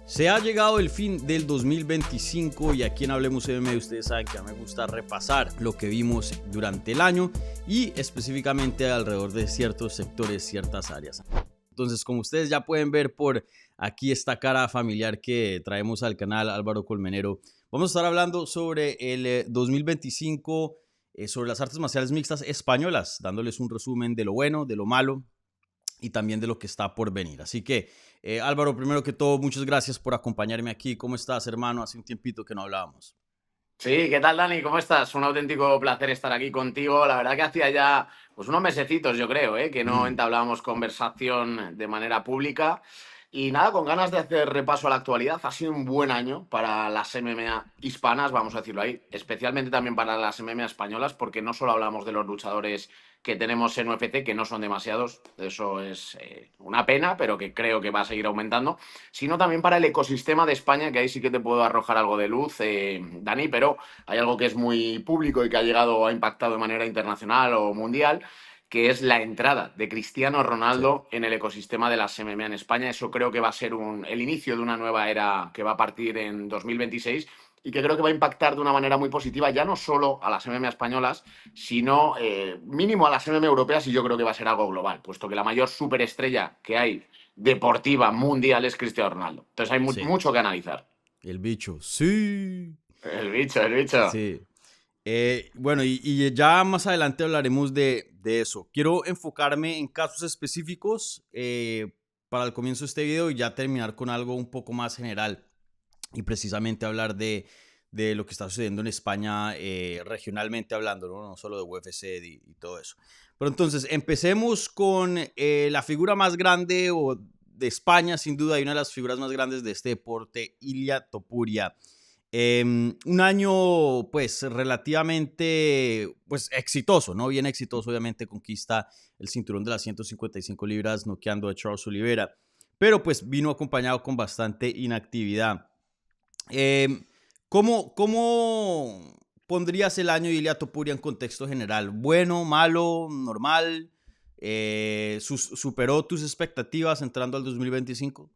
Se ha llegado el fin del 2025 y aquí en Hablemos MMA ustedes saben que a mí me gusta repasar lo que vimos durante el año y específicamente alrededor de ciertos sectores, ciertas áreas. Entonces, como ustedes ya pueden ver por aquí esta cara familiar que traemos al canal, Álvaro Colmenero, vamos a estar hablando sobre el 2025, sobre las artes marciales mixtas españolas, dándoles un resumen de lo bueno, de lo malo y también de lo que está por venir. Así que, Álvaro, primero que todo, muchas gracias por acompañarme aquí. ¿Cómo estás, hermano? Hace un tiempito que no hablábamos. Sí, ¿qué tal, Dani? ¿Cómo estás? Un auténtico placer estar aquí contigo. La verdad que hacía ya pues unos mesecitos, yo creo, que no Mm. entablábamos conversación de manera pública. Y nada, con ganas de hacer repaso a la actualidad. Ha sido un buen año para las MMA hispanas, vamos a decirlo ahí, especialmente también para las MMA españolas, porque no solo hablamos de los luchadores que tenemos en UFC, que no son demasiados, eso es una pena, pero que creo que va a seguir aumentando, sino también para el ecosistema de España, que ahí sí que te puedo arrojar algo de luz, Dani, pero hay algo que es muy público y que ha llegado o ha impactado de manera internacional o mundial, que es la entrada de Cristiano Sí. Ronaldo en el ecosistema de las MMA en España. Eso creo que va a ser el inicio de una nueva era que va a partir en 2026 y que creo que va a impactar de una manera muy positiva ya no solo a las MMA españolas, sino mínimo a las MMA europeas, y yo creo que va a ser algo global, puesto que la mayor superestrella que hay deportiva mundial es Cristiano Ronaldo. Entonces hay Sí, mucho que analizar. el bicho. Sí. El bicho, el bicho. Sí. Bueno, y ya más adelante hablaremos de eso. Quiero enfocarme en casos específicos para el comienzo de este video y ya terminar con algo un poco más general y precisamente hablar de lo que está sucediendo en España regionalmente hablando, ¿no? No solo de UFC y todo eso. Pero entonces, empecemos con la figura más grande de España, sin duda, y una de las figuras más grandes de este deporte, Ilia Topuria. Un año, pues, relativamente, pues, exitoso, ¿no? Bien exitoso, obviamente, conquista el cinturón de las 155 libras, noqueando a Charles Oliveira, pero, pues, vino acompañado con bastante inactividad. Eh, ¿Cómo pondrías el año de Ilia Topuria en contexto general? ¿Bueno, malo, normal? ¿Superó tus expectativas entrando al 2025?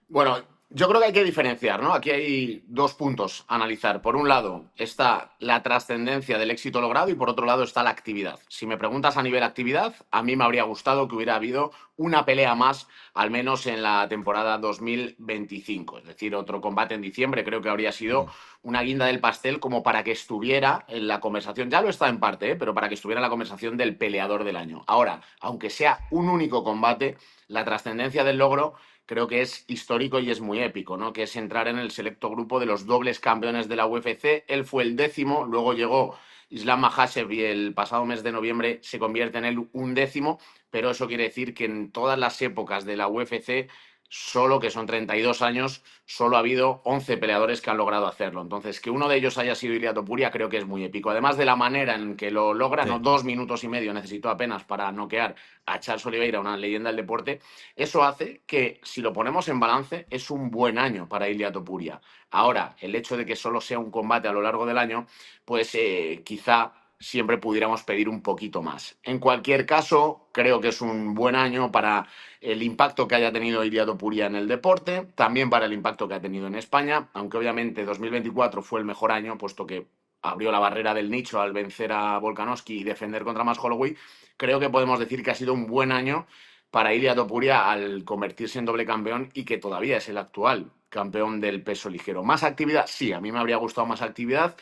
Bueno, yo creo que hay que diferenciar, ¿no? Aquí hay dos puntos a analizar. Por un lado está la trascendencia del éxito logrado y por otro lado está la actividad. Si me preguntas a nivel actividad, a mí me habría gustado que hubiera habido una pelea más, al menos en la temporada 2025. Es decir, otro combate en diciembre creo que habría sido Mm. una guinda del pastel como para que estuviera en la conversación. Ya lo está en parte, pero para que estuviera en la conversación del peleador del año. Ahora, aunque sea un único combate, la trascendencia del logro creo que es histórico y es muy épico, ¿no? Que es entrar en el selecto grupo de los dobles campeones de la UFC. Él fue el 10º, luego llegó Islam Makhachev y el pasado mes de noviembre se convierte en el 11º, pero eso quiere decir que en todas las épocas de la UFC, solo que son 32 años, solo ha habido 11 peleadores que han logrado hacerlo. Entonces, que uno de ellos haya sido Ilia Topuria creo que es muy épico. Además de la manera en que lo logra, ¿no? Sí. 2 minutos y medio necesitó apenas para noquear a Charles Oliveira, una leyenda del deporte. Eso hace que, si lo ponemos en balance, es un buen año para Ilia Topuria. Ahora, el hecho de que solo sea un combate a lo largo del año, pues quizá siempre pudiéramos pedir un poquito más. En cualquier caso, creo que es un buen año para el impacto que haya tenido Ilia Topuria en el deporte, también para el impacto que ha tenido en España, aunque obviamente 2024 fue el mejor año, puesto que abrió la barrera del nicho al vencer a Volkanovski y defender contra Max Holloway. Creo que podemos decir que ha sido un buen año para Ilia Topuria al convertirse en doble campeón y que todavía es el actual campeón del peso ligero. ¿Más actividad? Sí, a mí me habría gustado más actividad,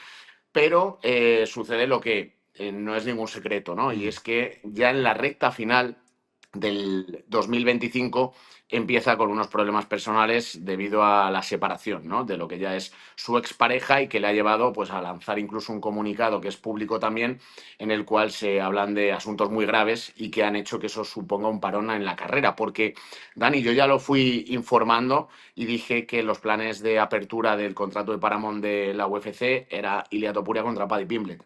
pero sucede lo que no es ningún secreto, ¿no? Y Mm. es que ya en la recta final del 2025 empieza con unos problemas personales debido a la separación, ¿no? De lo que ya es su expareja y que le ha llevado pues a lanzar incluso un comunicado que es público también, en el cual se hablan de asuntos muy graves y que han hecho que eso suponga un parón en la carrera. Porque, Dani, yo ya lo fui informando y dije que los planes de apertura del contrato de Paramount de la UFC era Ilia Topuria contra Paddy Pimblett.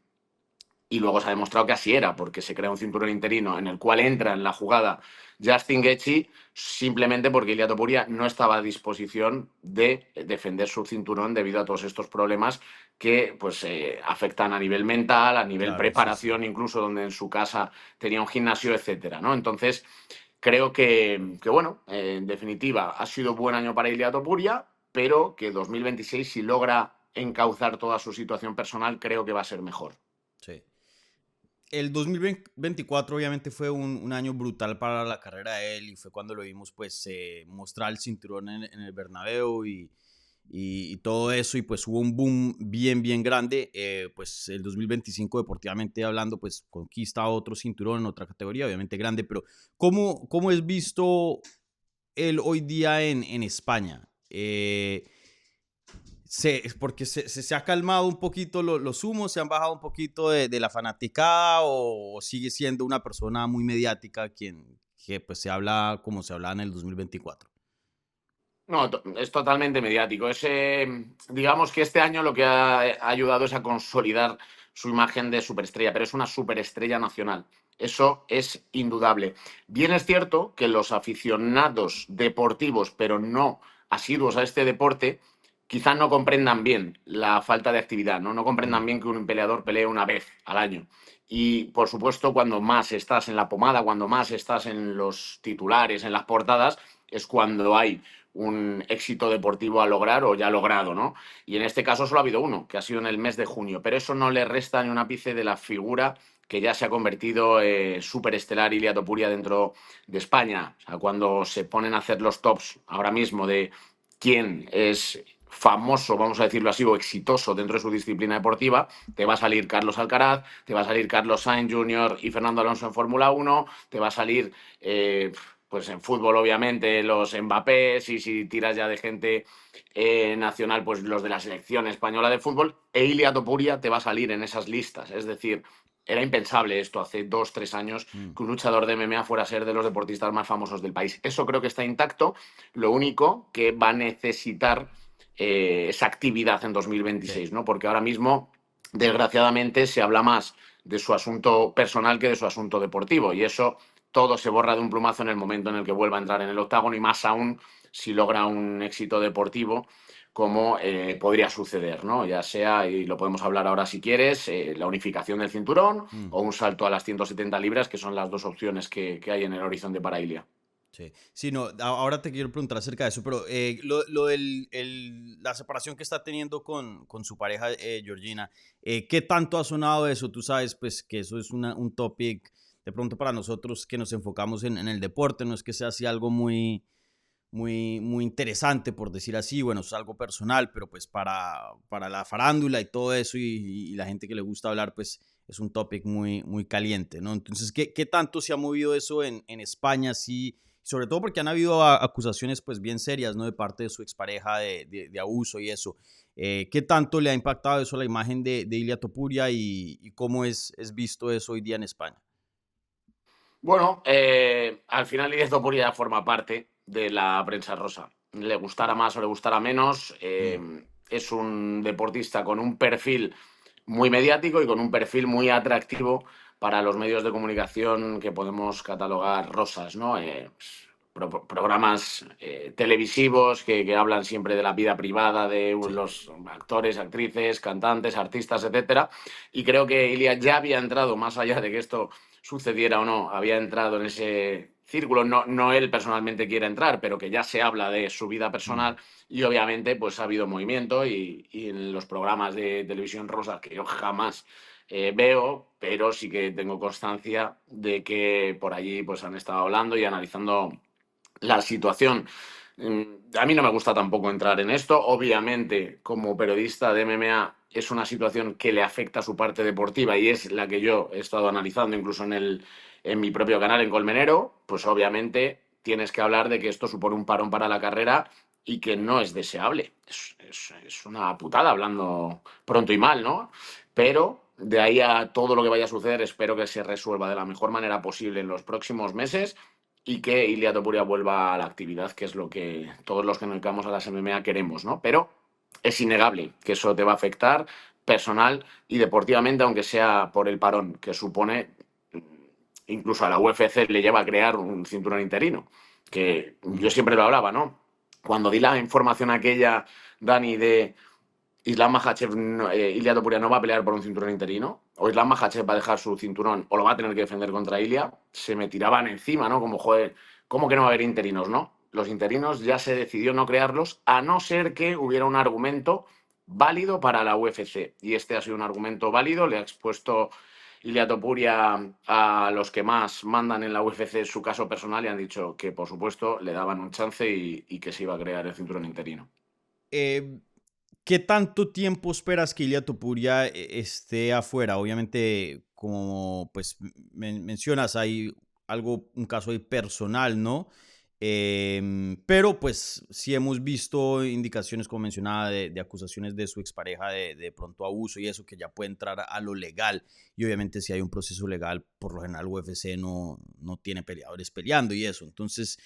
Y luego se ha demostrado que así era, porque se crea un cinturón interino en el cual entra en la jugada Justin Gaethje simplemente porque Ilia Topuria no estaba a disposición de defender su cinturón debido a todos estos problemas que pues afectan a nivel mental, a nivel Claro, sí, sí. preparación, incluso donde en su casa tenía un gimnasio, etcétera, ¿no? Entonces, Creo que bueno, en definitiva, ha sido buen año para Ilia Topuria, pero que 2026, si logra encauzar toda su situación personal, creo que va a ser mejor. Sí. El 2024 obviamente fue un año brutal para la carrera de él y fue cuando lo vimos pues mostrar el cinturón en el Bernabéu y todo eso y pues hubo un boom bien grande. Pues el 2025 deportivamente hablando pues conquista otro cinturón en otra categoría, obviamente grande, pero ¿cómo es visto él hoy día en España? Porque se ha calmado un poquito los humos, se han bajado un poquito de la fanaticada o sigue siendo una persona muy mediática que pues se habla como se hablaba en el 2024. No, es totalmente mediático. Digamos que este año lo que ha ayudado es a consolidar su imagen de superestrella, pero es una superestrella nacional. Eso es indudable. Bien es cierto que los aficionados deportivos, pero no asiduos a este deporte, quizás no comprendan bien la falta de actividad, ¿no? No comprendan Mm, bien que un peleador pelee una vez al año. Y, por supuesto, cuando más estás en la pomada, cuando más estás en los titulares, en las portadas, es cuando hay un éxito deportivo a lograr o ya logrado, ¿no? Y en este caso solo ha habido uno, que ha sido en el mes de junio, pero eso no le resta ni un ápice de la figura que ya se ha convertido superestelar Ilia Topuria dentro de España. O sea, cuando se ponen a hacer los tops ahora mismo de quién es famoso, vamos a decirlo así, o exitoso dentro de su disciplina deportiva, te va a salir Carlos Alcaraz, te va a salir Carlos Sainz Jr. y Fernando Alonso en Fórmula 1, te va a salir pues en fútbol, obviamente, los Mbappés, y si tiras ya de gente nacional, pues los de la selección española de fútbol, e Ilia Topuria te va a salir en esas listas. Es decir, era impensable esto hace 2, 3 años, mm, que un luchador de MMA fuera a ser de los deportistas más famosos del país. Eso creo que está intacto. Lo único que va a necesitar esa actividad en sí. 2026, ¿no? Porque ahora mismo, desgraciadamente, se habla más de su asunto personal que de su asunto deportivo. Y eso todo se borra de un plumazo en el momento en el que vuelva a entrar en el octágono y más aún si logra un éxito deportivo como podría suceder, ¿no? Ya sea, y lo podemos hablar ahora si quieres, la unificación del cinturón Mm. o un salto a las 170 libras, que son las dos opciones que hay en el horizonte para Ilia. Sí, sí, no, ahora te quiero preguntar acerca de eso, pero lo del, la separación que está teniendo con su pareja Georgina, ¿qué tanto ha sonado eso? Tú sabes, pues que eso es un topic de pronto para nosotros que nos enfocamos en el deporte, no es que sea así algo muy interesante, por decir así, bueno, es algo personal, pero pues para la farándula y todo eso y la gente que le gusta hablar, pues es un topic muy caliente, ¿no? Entonces, ¿qué tanto se ha movido eso en España? Sí, sobre todo porque han habido acusaciones pues bien serias, ¿no? De parte de su expareja de abuso y eso. ¿Qué tanto le ha impactado eso a la imagen de Ilia Topuria y cómo es visto eso hoy día en España? Bueno, al final Ilia Topuria forma parte de la prensa rosa. Le gustara más o le gustara menos, Mm, es un deportista con un perfil muy mediático y con un perfil muy atractivo para los medios de comunicación que podemos catalogar rosas, ¿no? Programas televisivos que hablan siempre de la vida privada de sí. los actores, actrices, cantantes, artistas, etcétera. Y creo que Ilia ya había entrado, más allá de que esto sucediera o no, había entrado en ese círculo. No, no él personalmente quiere entrar, pero que ya se habla de su vida Mm, personal y obviamente pues ha habido movimiento y en los programas de televisión rosa que yo jamás veo, pero sí que tengo constancia de que por allí pues han estado hablando y analizando la situación. A mí no me gusta tampoco entrar en esto. Obviamente, como periodista de MMA, es una situación que le afecta a su parte deportiva y es la que yo he estado analizando incluso en mi propio canal en Colmenero. Pues obviamente tienes que hablar de que esto supone un parón para la carrera y que no es deseable. Es una putada hablando pronto y mal, ¿no? Pero de ahí a todo lo que vaya a suceder, espero que se resuelva de la mejor manera posible en los próximos meses y que Ilia Topuria vuelva a la actividad, que es lo que todos los que nos dedicamos a las MMA queremos, ¿no? Pero es innegable que eso te va a afectar personal y deportivamente, aunque sea por el parón que supone, incluso a la UFC le lleva a crear un cinturón interino, que yo mm, siempre lo hablaba, ¿no? Cuando di la información aquella, Dani, de Islam Makhachev, Ilia Topuria no va a pelear por un cinturón interino, o Islam Makhachev va a dejar su cinturón o lo va a tener que defender contra Ilia, se me tiraban encima, ¿no? Como, joder, ¿cómo que no va a haber interinos, no? Los interinos ya se decidió no crearlos, a no ser que hubiera un argumento válido para la UFC. Y este ha sido un argumento válido, le ha expuesto Ilia Topuria a los que más mandan en la UFC su caso personal y han dicho que, por supuesto, le daban un chance y que se iba a crear el cinturón interino. Eh, ¿Qué tanto tiempo esperas que Ilia Topuria esté afuera? Obviamente, como pues mencionas, hay algo, un caso ahí personal, ¿no? Pero pues sí hemos visto indicaciones, como mencionaba, de acusaciones de su expareja de pronto abuso y eso que ya puede entrar a lo legal. Y obviamente si hay un proceso legal, por lo general UFC no tiene peleadores peleando y eso. Entonces,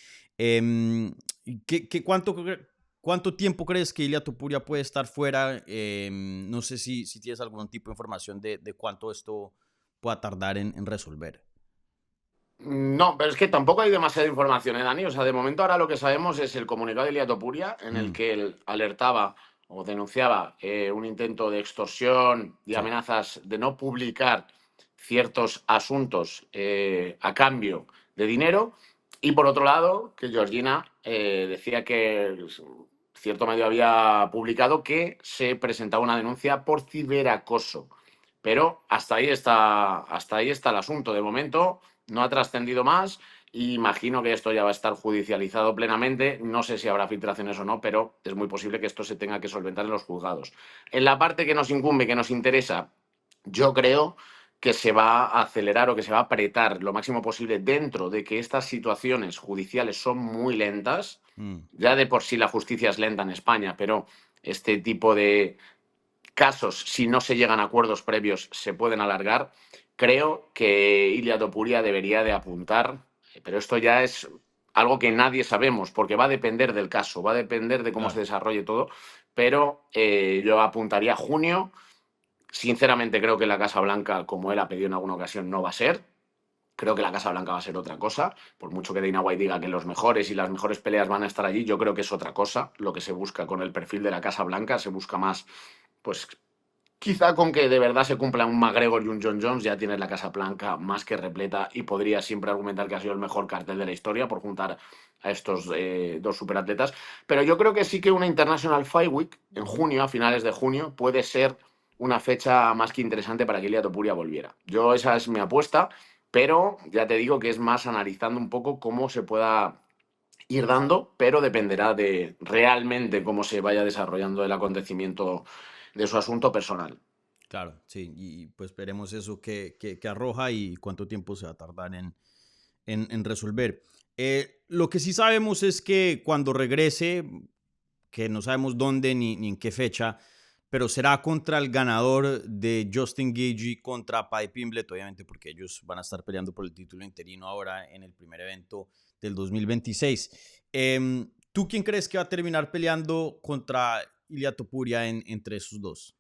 ¿cuánto tiempo crees que Ilia Topuria puede estar fuera? No sé si tienes algún tipo de información de cuánto esto pueda tardar en resolver. No, pero es que tampoco hay demasiada información, ¿eh, Dani? O sea, de momento ahora lo que sabemos es el comunicado de Ilia Topuria en el Mm, que él alertaba o denunciaba un intento de extorsión y sí, amenazas de no publicar ciertos asuntos a cambio de dinero. Y por otro lado, que Georgina decía que cierto medio había publicado que se presentaba una denuncia por ciberacoso. Pero hasta ahí está el asunto. De momento no ha trascendido más y imagino que esto ya va a estar judicializado plenamente. No sé si habrá filtraciones o no, pero es muy posible que esto se tenga que solventar en los juzgados. En la parte que nos incumbe, que nos interesa, yo creo que se va a acelerar o que se va a apretar lo máximo posible dentro de que estas situaciones judiciales son muy lentas. mm, Ya de por sí la justicia es lenta en España, pero este tipo de casos, si no se llegan a acuerdos previos, se pueden alargar. Creo que Ilia Topuria debería de apuntar, pero esto ya es algo que nadie sabemos, porque va a depender del caso, va a depender de cómo se claro. desarrolle todo, pero yo apuntaría a junio. Sinceramente creo que la Casa Blanca, como él ha pedido en alguna ocasión, no va a ser. Creo que la Casa Blanca va a ser otra cosa. Por mucho que Dana White diga que los mejores y las mejores peleas van a estar allí, yo creo que es otra cosa. Lo que se busca con el perfil de la Casa Blanca, se busca más, pues quizá con que de verdad se cumpla un McGregor y un John Jones, ya tienes la Casa Blanca más que repleta y podría siempre argumentar que ha sido el mejor cartel de la historia por juntar a estos dos superatletas. Pero yo creo que sí que una International Fight Week en Ujú. junio, a finales de junio, puede ser una fecha más que interesante para que Ilia Topuria volviera. Yo esa es mi apuesta, pero ya te digo que es más analizando un poco cómo se pueda ir dando, pero dependerá de realmente cómo se vaya desarrollando el acontecimiento de su asunto personal. Claro, sí, y pues veremos eso que arroja y cuánto tiempo se va a tardar en resolver. Lo que sí sabemos es que cuando regrese, que no sabemos dónde ni en qué fecha, pero será contra el ganador de Justin Gaethje contra Paddy Pimblett, obviamente porque ellos van a estar peleando por el título interino ahora en el primer evento del 2026. ¿Tú quién crees que va a terminar peleando contra Ilia Topuria entre esos dos?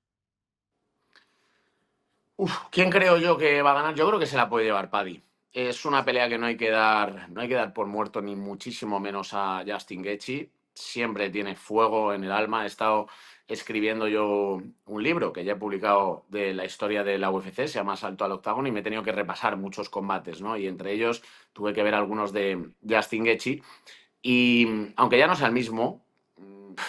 ¿Quién creo yo que va a ganar? Yo creo que se la puede llevar Paddy. Es una pelea que no hay que dar por muerto ni muchísimo menos a Justin Gaethje. Siempre tiene fuego en el alma. He estado escribiendo yo un libro que ya he publicado de la historia de la UFC, se llama Salto al Octágono, y me he tenido que repasar muchos combates, ¿no? Y entre ellos tuve que ver algunos de Justin Gaethje. Y aunque ya no sea el mismo,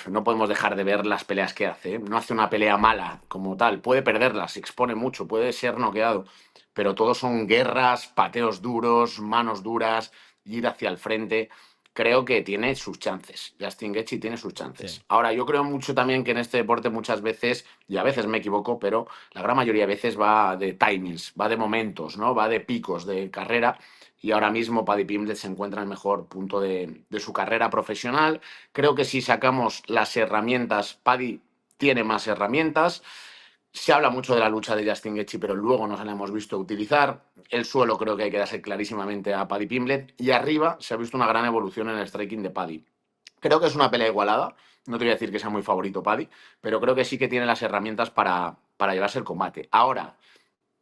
no podemos dejar de ver las peleas que hace, ¿eh? No hace una pelea mala como tal. Puede perderlas, se expone mucho, puede ser noqueado. Pero todos son guerras, pateos duros, manos duras, ir hacia el frente. Creo que tiene sus chances. Justin Gaethje tiene sus Sí. chances. Ahora, yo creo mucho también que en este deporte muchas veces, y a veces me equivoco, pero la gran mayoría de veces va de timings, va de momentos, ¿no? Va de picos de carrera. Y ahora mismo Paddy Pimblett se encuentra en el mejor punto de su carrera profesional. Creo que si sacamos las herramientas, Paddy tiene más herramientas. Se habla mucho de la lucha de Justin Gaethje, pero luego no se la hemos visto utilizar. El suelo creo que hay que darse clarísimamente a Paddy Pimblett. Y arriba se ha visto una gran evolución en el striking de Paddy. Creo que es una pelea igualada. No te voy a decir que sea muy favorito Paddy, pero creo que sí que tiene las herramientas para llevarse el combate. Ahora,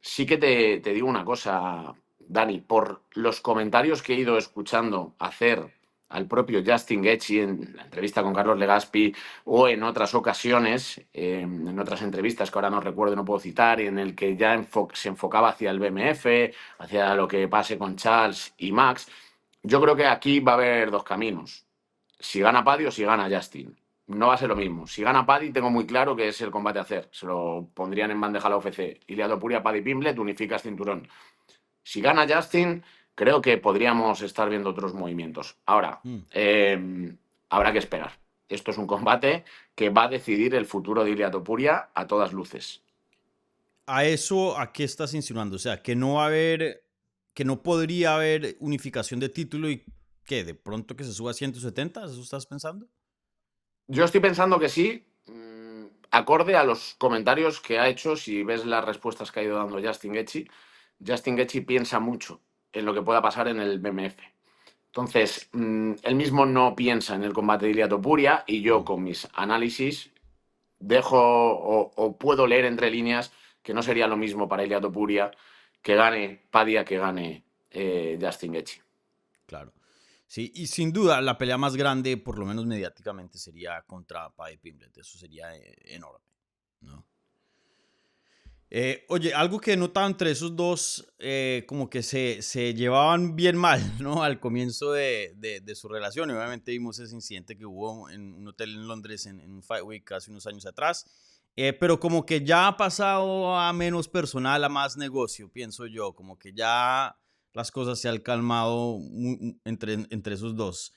sí que te digo una cosa, Dani, por los comentarios que he ido escuchando hacer al propio Justin Gaethje en la entrevista con Carlos Legaspi o en otras ocasiones, en otras entrevistas que ahora no recuerdo, no puedo citar, en el que ya se enfocaba hacia el BMF, hacia lo que pase con Charles y Max. Yo creo que aquí va a haber dos caminos. Si gana Paddy o si gana Justin. No va a ser lo mismo. Si gana Paddy, tengo muy claro que es el combate a hacer. Se lo pondrían en bandeja a la UFC. Ilia Topuria, Paddy Pimblett, unificas cinturón. Si gana Justin, creo que podríamos estar viendo otros movimientos. Ahora, Mm. habrá que esperar. Esto es un combate que va a decidir el futuro de Ilia Topuria a todas luces. ¿A eso a qué estás insinuando? O sea, que no va a haber, que no podría haber unificación de título y que de pronto que se suba a 170, ¿eso estás pensando? Yo estoy pensando que sí, acorde a los comentarios que ha hecho, si ves las respuestas que ha ido dando Justin Gaethje piensa mucho en lo que pueda pasar en el BMF. Entonces, él mismo no piensa en el combate de Ilia Topuria y yo con mis análisis dejo o puedo leer entre líneas que no sería lo mismo para Ilia Topuria que gane Paddy a que gane Justin Gaethje. Claro. Sí, y sin duda la pelea más grande, por lo menos mediáticamente, sería contra Paddy Pimblett. Eso sería enorme, ¿no? Oye, algo que he notado entre esos dos, como que se llevaban bien mal, ¿no? Al comienzo de su relación. Y obviamente vimos ese incidente que hubo en un hotel en Londres en un Fight Week hace unos años atrás. Pero como que ya ha pasado a menos personal, a más negocio, pienso yo. Como que ya las cosas se han calmado entre esos dos.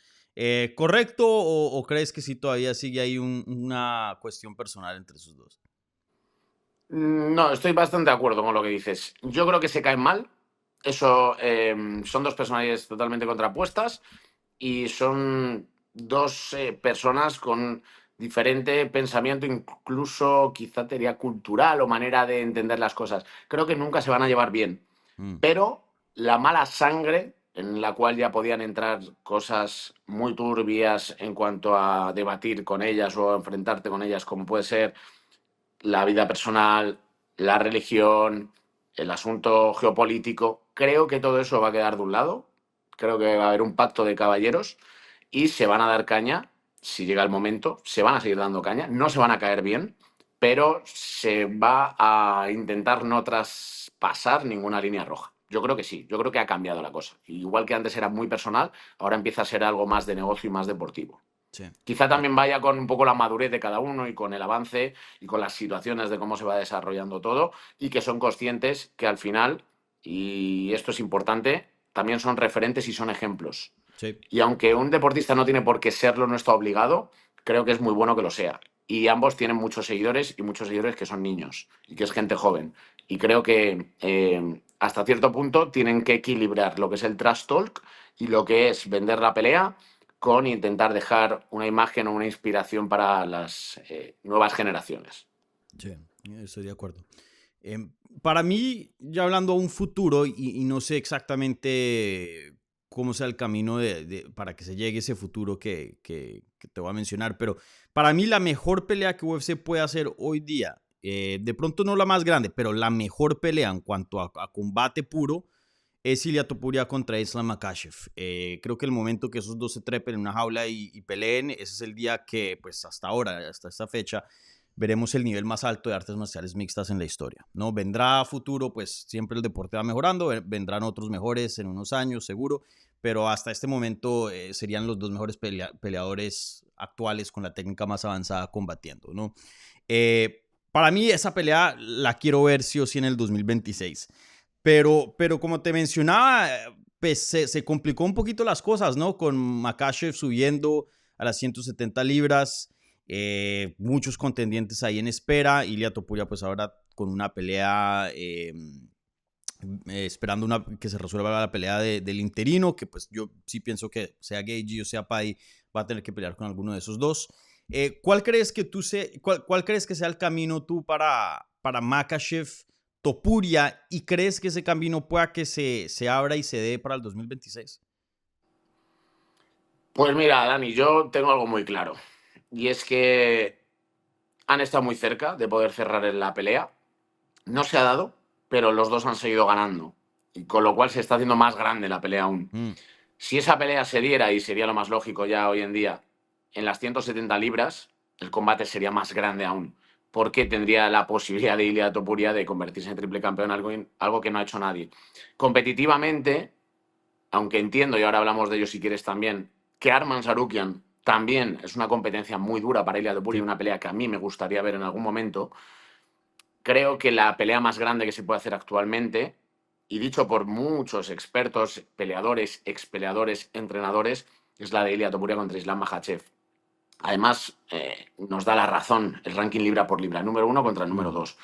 ¿Correcto o crees que sí todavía sigue ahí una cuestión personal entre esos dos? No, estoy bastante de acuerdo con lo que dices. Yo creo que se caen mal. Eso son dos personalidades totalmente contrapuestas y son dos personas con diferente pensamiento, incluso quizá teoría cultural o manera de entender las cosas. Creo que nunca se van a llevar bien. Mm, Pero la mala sangre, en la cual ya podían entrar cosas muy turbias en cuanto a debatir con ellas o enfrentarte con ellas, como puede ser la vida personal, la religión, el asunto geopolítico, creo que todo eso va a quedar de un lado. Creo que va a haber un pacto de caballeros y se van a dar caña si llega el momento. Se van a seguir dando caña, no se van a caer bien, pero se va a intentar no traspasar ninguna línea roja. Yo creo que sí, yo creo que ha cambiado la cosa. Igual que antes era muy personal, ahora empieza a ser algo más de negocio y más deportivo. sí. Quizá también vaya con un poco la madurez de cada uno y con el avance y con las situaciones de cómo se va desarrollando todo y que son conscientes que al final, y esto es importante, también son referentes y son ejemplos. Sí. Y aunque un deportista no tiene por qué serlo, no está obligado, creo que es muy bueno que lo sea. Y ambos tienen muchos seguidores y muchos seguidores que son niños y que es gente joven. Y creo que hasta cierto punto tienen que equilibrar lo que es el trash talk y lo que es vender la pelea con intentar dejar una imagen o una inspiración para las nuevas generaciones. Sí, estoy de acuerdo. Para mí, ya hablando a un futuro, y no sé exactamente cómo sea el camino para que se llegue ese futuro que te voy a mencionar, pero para mí la mejor pelea que UFC puede hacer hoy día, de pronto no la más grande, pero la mejor pelea en cuanto a combate puro, es Ilia Topuria contra Islam Makhachev. Creo que el momento que esos dos se trepen en una jaula y peleen, ese es el día que, pues hasta ahora, hasta esta fecha, veremos el nivel más alto de artes marciales mixtas en la historia, ¿no? Vendrá a futuro, pues siempre el deporte va mejorando, vendrán otros mejores en unos años, seguro, pero hasta este momento serían los dos mejores peleadores actuales con la técnica más avanzada combatiendo, ¿no? Para mí esa pelea la quiero ver sí o sí en el 2026. Pero como te mencionaba, pues se complicó un poquito las cosas, ¿no? Con Makhachev subiendo a las 170 libras, muchos contendientes ahí en espera. Ilia Topuria, pues ahora con una pelea, esperando que se resuelva la pelea del interino, que pues yo sí pienso que sea Gaethje o sea Paddy, va a tener que pelear con alguno de esos dos. ¿Cuál crees que cuál crees que sea el camino tú para Makhachev Topuria y crees que ese camino pueda que se abra y se dé para el 2026? Pues mira, Dani, yo tengo algo muy claro. Y es que han estado muy cerca de poder cerrar en la pelea. No se ha dado, pero los dos han seguido ganando. Y con lo cual se está haciendo más grande la pelea aún. Mm, Si esa pelea se diera, y sería lo más lógico ya hoy en día, en las 170 libras, el combate sería más grande aún, porque tendría la posibilidad de Ilia Topuria de convertirse en triple campeón, algo que no ha hecho nadie. Competitivamente, aunque entiendo, y ahora hablamos de ello si quieres también, que Arman Sarukian también es una competencia muy dura para Ilia Topuria, Sí. una pelea que a mí me gustaría ver en algún momento. Creo que la pelea más grande que se puede hacer actualmente, y dicho por muchos expertos, peleadores, expeleadores, entrenadores, es la de Ilia Topuria contra Islam Makhachev. Además, nos da la razón el ranking libra por libra, número 1 contra el número Mm. 2.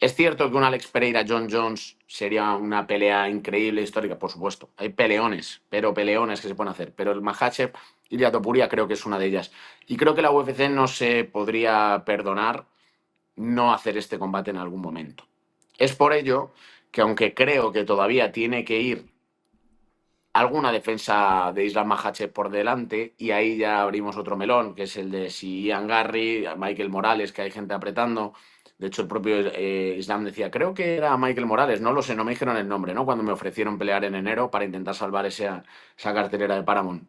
Es cierto que un Alex Pereira, John Jones sería una pelea increíble, histórica, por supuesto. Hay peleones, pero peleones que se pueden hacer. Pero el Makhachev, Ilia Topuria creo que es una de ellas. Y creo que la UFC no se podría perdonar no hacer este combate en algún momento. Es por ello que aunque creo que todavía tiene que ir alguna defensa de Islam Makhachev por delante, y ahí ya abrimos otro melón, que es el de si Ian Garry, Michael Morales, que hay gente apretando. De hecho, el propio Islam decía, creo que era Michael Morales, no lo sé, no me dijeron el nombre, ¿no? Cuando me ofrecieron pelear en enero para intentar salvar esa cartelera de Paramount.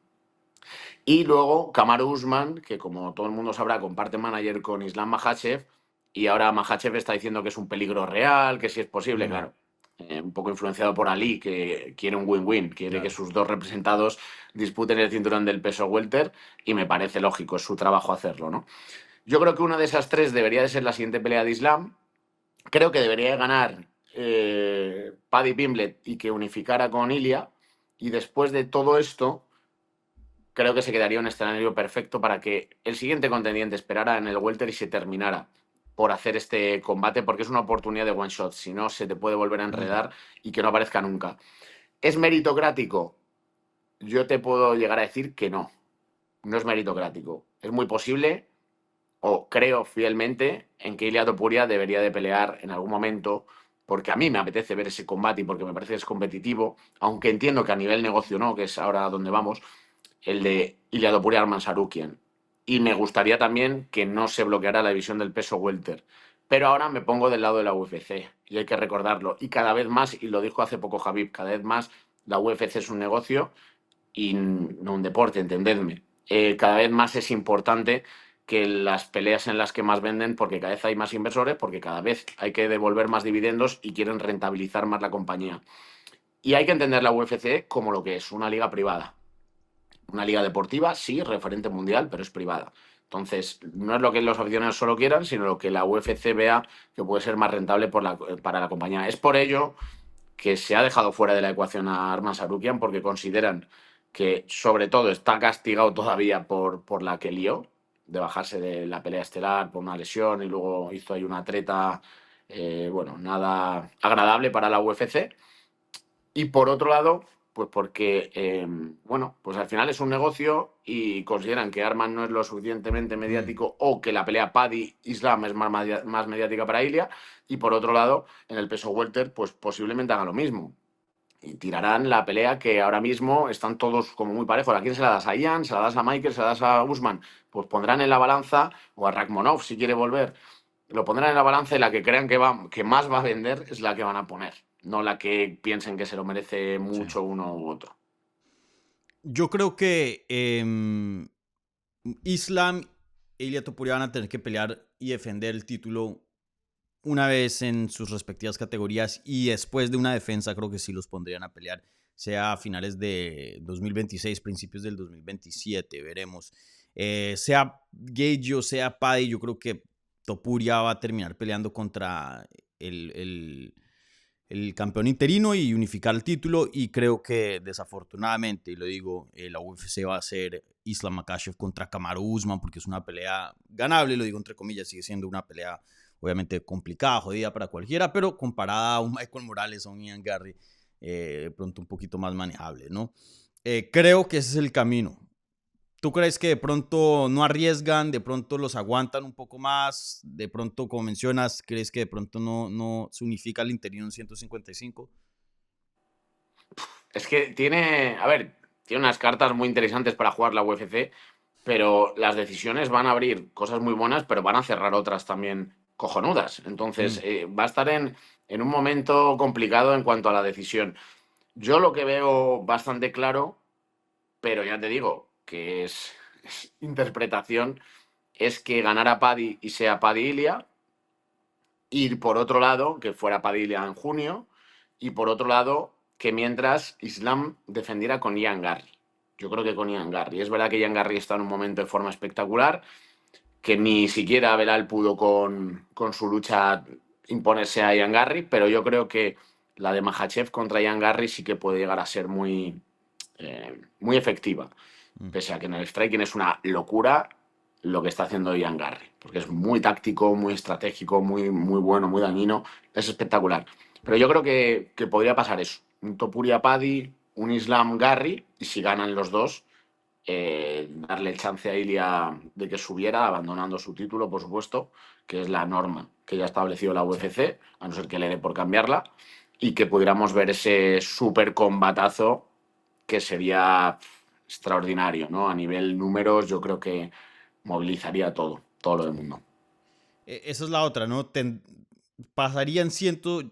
Y luego Kamaru Usman, que como todo el mundo sabrá, comparte manager con Islam Makhachev, y ahora Makhachev está diciendo que es un peligro real, que si es posible, Mm, claro. Un poco influenciado por Ali, que quiere un win-win, quiere que claro. sus dos representados disputen el cinturón del peso welter, y me parece lógico, es su trabajo hacerlo, ¿no? Yo creo que una de esas tres debería de ser la siguiente pelea de Islam. Creo que debería de ganar Paddy Pimblett y que unificara con Ilia, y después de todo esto creo que se quedaría un escenario perfecto para que el siguiente contendiente esperara en el welter y se terminara por hacer este combate, porque es una oportunidad de one shot, si no se te puede volver a Mm, enredar y que no aparezca nunca. ¿Es meritocrático? Yo te puedo llegar a decir que no, no es meritocrático. Es muy posible, o creo fielmente, en que Ilia Topuria debería de pelear en algún momento, porque a mí me apetece ver ese combate y porque me parece que es competitivo, aunque entiendo que a nivel negocio no, que es ahora donde vamos, el de Ilia Topuria Arman Sarukian. Y me gustaría también que no se bloqueara la división del peso welter. Pero ahora me pongo del lado de la UFC y hay que recordarlo. Y cada vez más, y lo dijo hace poco Javib, cada vez más la UFC es un negocio y no un deporte, entendedme. Cada vez más es importante que las peleas en las que más venden, porque cada vez hay más inversores, porque cada vez hay que devolver más dividendos y quieren rentabilizar más la compañía. Y hay que entender la UFC como lo que es, una liga privada. Una liga deportiva, sí, referente mundial, pero es privada. Entonces, no es lo que los aficionados solo quieran, sino lo que la UFC vea que puede ser más rentable para la compañía. Es por ello que se ha dejado fuera de la ecuación a Arman Sarukian, porque consideran que, sobre todo, está castigado todavía por la que lió, de bajarse de la pelea estelar por una lesión y luego hizo ahí una treta, bueno, nada agradable para la UFC. Y por otro lado, pues porque, bueno, pues al final es un negocio y consideran que Arman no es lo suficientemente mm. mediático o que la pelea Paddy Islam es más mediática para Ilia. Y por otro lado, en el peso welter, pues posiblemente haga lo mismo. Y tirarán la pelea que ahora mismo están todos como muy parejos. ¿A quién se la das? ¿A Ian? ¿Se la das a Michael? ¿Se la das a Usman? Pues pondrán en la balanza, o a Rakhmonov si quiere volver, lo pondrán en la balanza y la que crean que más va a vender es la que van a poner, no la que piensen que se lo merece Sí. mucho uno u otro. Yo creo que Islam e Ilia Topuria van a tener que pelear y defender el título una vez en sus respectivas categorías y después de una defensa creo que sí los pondrían a pelear, sea a finales de 2026, principios del 2027, veremos. Sea Gage o sea Paddy, yo creo que Topuria va a terminar peleando contra el, el, el campeón interino y unificar el título, y creo que desafortunadamente, y lo digo, la UFC va a ser Islam Makhachev contra Kamaru Usman porque es una pelea ganable, lo digo entre comillas, sigue siendo una pelea obviamente complicada, jodida para cualquiera, pero comparada a un Michael Morales, a un Ian Garry, de pronto un poquito más manejable, ¿no? Creo que ese es el camino. ¿Tú crees que de pronto no arriesgan, de pronto los aguantan un poco más, de pronto, como mencionas, crees que de pronto no se unifica el interino en 155? Es que tiene, a ver, tiene unas cartas muy interesantes para jugar la UFC, pero las decisiones van a abrir cosas muy buenas, pero van a cerrar otras también cojonudas. Entonces, Mm, va a estar en un momento complicado en cuanto a la decisión. Yo lo que veo bastante claro pero ya te digo que es interpretación, es que ganara Paddy y sea Paddy Ilia, y por otro lado, que fuera Paddy Ilia en junio, y por otro lado, que mientras Islam defendiera con Ian Garry. Yo creo que con Ian Garry. Es verdad que Ian Garry está en un momento de forma espectacular, que ni siquiera Belal pudo con su lucha imponerse a Ian Garry, pero yo creo que la de Makhachev contra Ian Garry sí que puede llegar a ser muy efectiva. Mm. Pese a que en el striking es una locura lo que está haciendo Ian Garry, porque es muy táctico, muy estratégico, muy bueno, muy dañino, es espectacular. Pero yo creo que podría pasar eso, un Topuria Paddy, un Islam Garry, y si ganan los dos, darle el chance a Ilia de que subiera, abandonando su título, por supuesto, que es la norma que ya ha establecido la UFC, a no ser que le dé por cambiarla, y que pudiéramos ver ese super combatazo que sería extraordinario, ¿no? A nivel números, yo creo que movilizaría todo lo del mundo. Esa es la otra, ¿no? Pasarían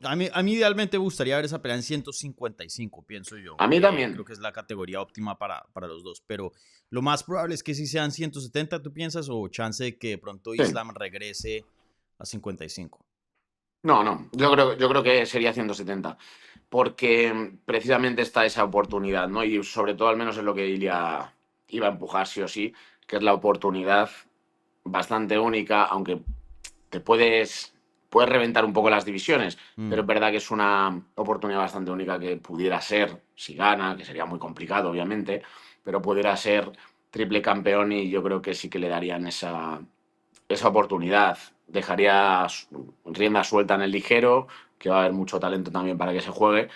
a mí idealmente me gustaría ver esa pelea en 155, pienso yo. A mí Creo también. que es la categoría óptima para los dos, pero lo más probable es que sí sean 170, ¿tú piensas? O chance de que de pronto Sí. Islam regrese a 55. No, yo creo que sería 170, porque precisamente está esa oportunidad, ¿no? Y sobre todo, al menos es lo que Ilia iba a empujar sí o sí, que es la oportunidad bastante única, aunque puedes reventar un poco las divisiones, pero Mm, es verdad que es una oportunidad bastante única que pudiera ser, si gana, que sería muy complicado, obviamente, pero pudiera ser triple campeón y yo creo que sí que le darían esa oportunidad. Dejaría rienda suelta en el ligero, que va a haber mucho talento también para que se juegue,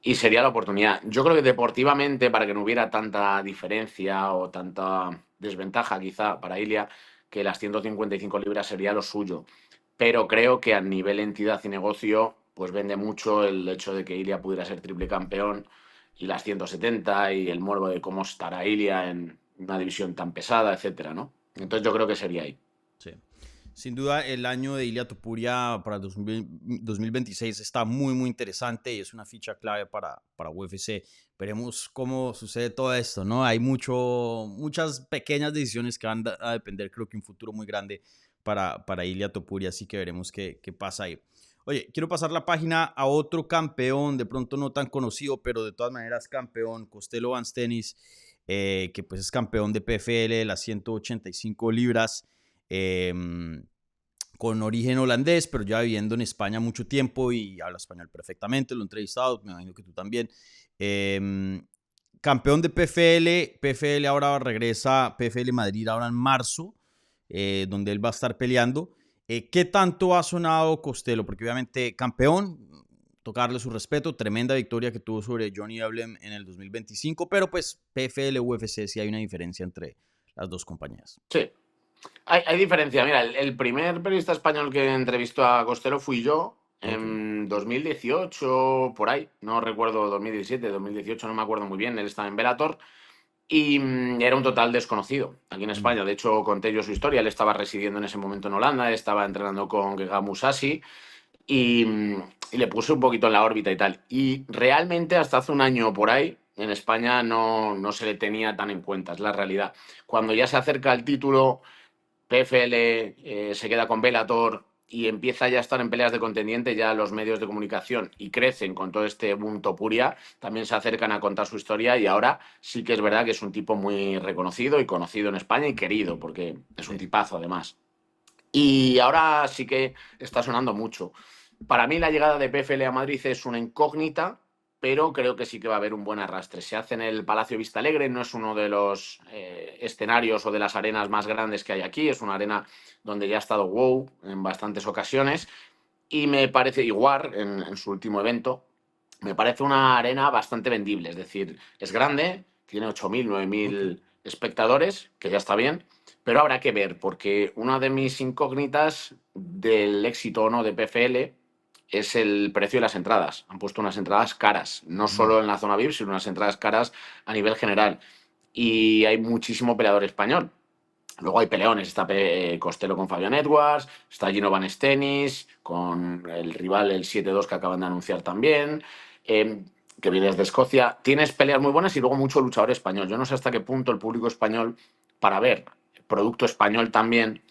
y sería la oportunidad. Yo creo que deportivamente, para que no hubiera tanta diferencia o tanta desventaja quizá para Ilia, que las 155 libras sería lo suyo. Pero creo que a nivel entidad y negocio, pues vende mucho el hecho de que Ilia pudiera ser triple campeón y las 170 y el morbo de cómo estará Ilia en una división tan pesada, etcétera, ¿no? Entonces yo creo que sería ahí. sí. Sin duda, el año de Ilia Topuria para 2026 está muy, muy interesante y es una ficha clave para UFC. Veremos cómo sucede todo esto, ¿no? Hay muchas pequeñas decisiones que van a depender, creo que un futuro muy grande para Ilia Topuria, así que veremos qué pasa ahí. Oye, quiero pasar la página a otro campeón, de pronto no tan conocido, pero de todas maneras campeón, Costello Vanstenis, que pues es campeón de PFL de las 185 libras. Con origen holandés, pero ya viviendo en España mucho tiempo y habla español perfectamente, lo he entrevistado, me imagino que tú también. Eh, Campeón de PFL, PFL ahora regresa, PFL Madrid ahora en marzo, donde él va a estar peleando. ¿Qué tanto ha sonado Costello? Porque obviamente campeón, tocarle su respeto, tremenda victoria que tuvo sobre Johnny Eblem en el 2025, pero pues PFL, UFC sí hay una diferencia entre las dos compañías. Sí, hay diferencia. Mira, el primer periodista español que entrevistó a Costello fui yo Ok. en 2018, por ahí. No recuerdo 2017, 2018, no me acuerdo muy bien. Él estaba en Bellator y era un total desconocido aquí en Mm. España. De hecho, conté yo su historia. Él estaba residiendo en ese momento en Holanda, estaba entrenando con Gegard Mousasi y le puse un poquito en la órbita y tal. Y realmente hasta hace un año por ahí, en España no se le tenía tan en cuenta, es la realidad. Cuando ya se acerca el título, PFL se queda con Bellator y empieza ya a estar en peleas de contendiente, ya los medios de comunicación y crecen con todo este boom Topuria, también se acercan a contar su historia y ahora sí que es verdad que es un tipo muy reconocido y conocido en España y querido, porque es un Sí. tipazo además. Y ahora sí que está sonando mucho. Para mí la llegada de PFL a Madrid es una incógnita, pero creo que sí que va a haber un buen arrastre. Se hace en el Palacio Vista Alegre, no es uno de los escenarios o de las arenas más grandes que hay aquí, es una arena donde ya ha estado WOW en bastantes ocasiones y me parece igual en su último evento. Me parece una arena bastante vendible, es decir, es grande, tiene 8.000 nueve Ok. mil espectadores, que ya está bien, pero habrá que ver, porque una de mis incógnitas del éxito o no de PFL es el precio de las entradas. Han puesto unas entradas caras, no Mm. solo en la zona VIP, sino unas entradas caras a nivel general. Y hay muchísimo peleador español. Luego hay peleones, está Costello con Fabián Edwards, está Gino Van Stenis, con el rival el 7-2 que acaban de anunciar también. que vienes de Escocia, tienes peleas muy buenas y luego mucho luchador español. Yo no sé hasta qué punto el público español, para ver producto español también,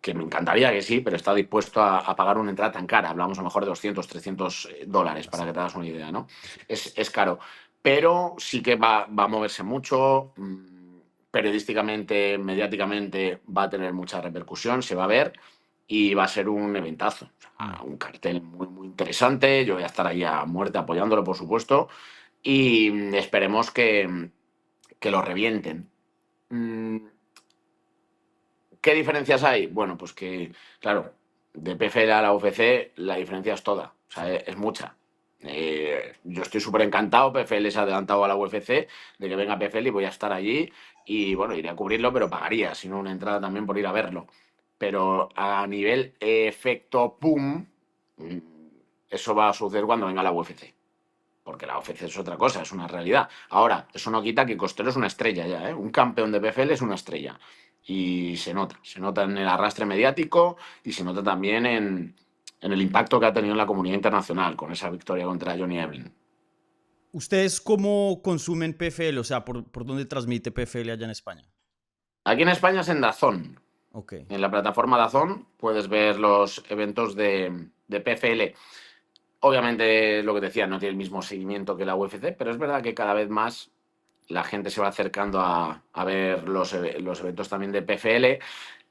que me encantaría que sí, pero está dispuesto a pagar una entrada tan cara. Hablamos a lo mejor de 200, 300 dólares, para que te Bastante. hagas una idea, ¿no? Sí. Es caro. Pero sí que va a moverse mucho, periodísticamente, mediáticamente, va a tener mucha repercusión, se va a ver y va a ser un eventazo. O Mm. sea, un cartel muy, muy interesante. Yo voy a estar ahí a muerte apoyándolo, por supuesto. Y esperemos que lo revienten. Mm, ¿Qué diferencias hay? Bueno, pues que, claro, de PFL a la UFC la diferencia es toda, o sea, Sí. es mucha. Yo estoy súper encantado, PFL se ha adelantado a la UFC, de que venga PFL y voy a estar allí y bueno, iré a cubrirlo, pero pagaría, si no una entrada también por ir a verlo. Pero a nivel efecto pum, mm, eso va a suceder cuando venga la UFC. Porque la UFC es otra cosa, es una realidad. Ahora, eso no quita que Costello es una estrella ya, ¿eh? Un campeón de PFL es una estrella. Y se nota en el arrastre mediático y se nota también en el impacto que ha tenido en la comunidad internacional con esa victoria contra Johnny Evelyn. ¿Ustedes cómo consumen PFL? O sea, ¿por dónde transmite PFL allá en España? Aquí en España es en DAZN. Ok. En la plataforma DAZN puedes ver los eventos de PFL. Obviamente, lo que te decía, no tiene el mismo seguimiento que la UFC, pero es verdad que cada vez más la gente se va acercando a ver los eventos también de PFL,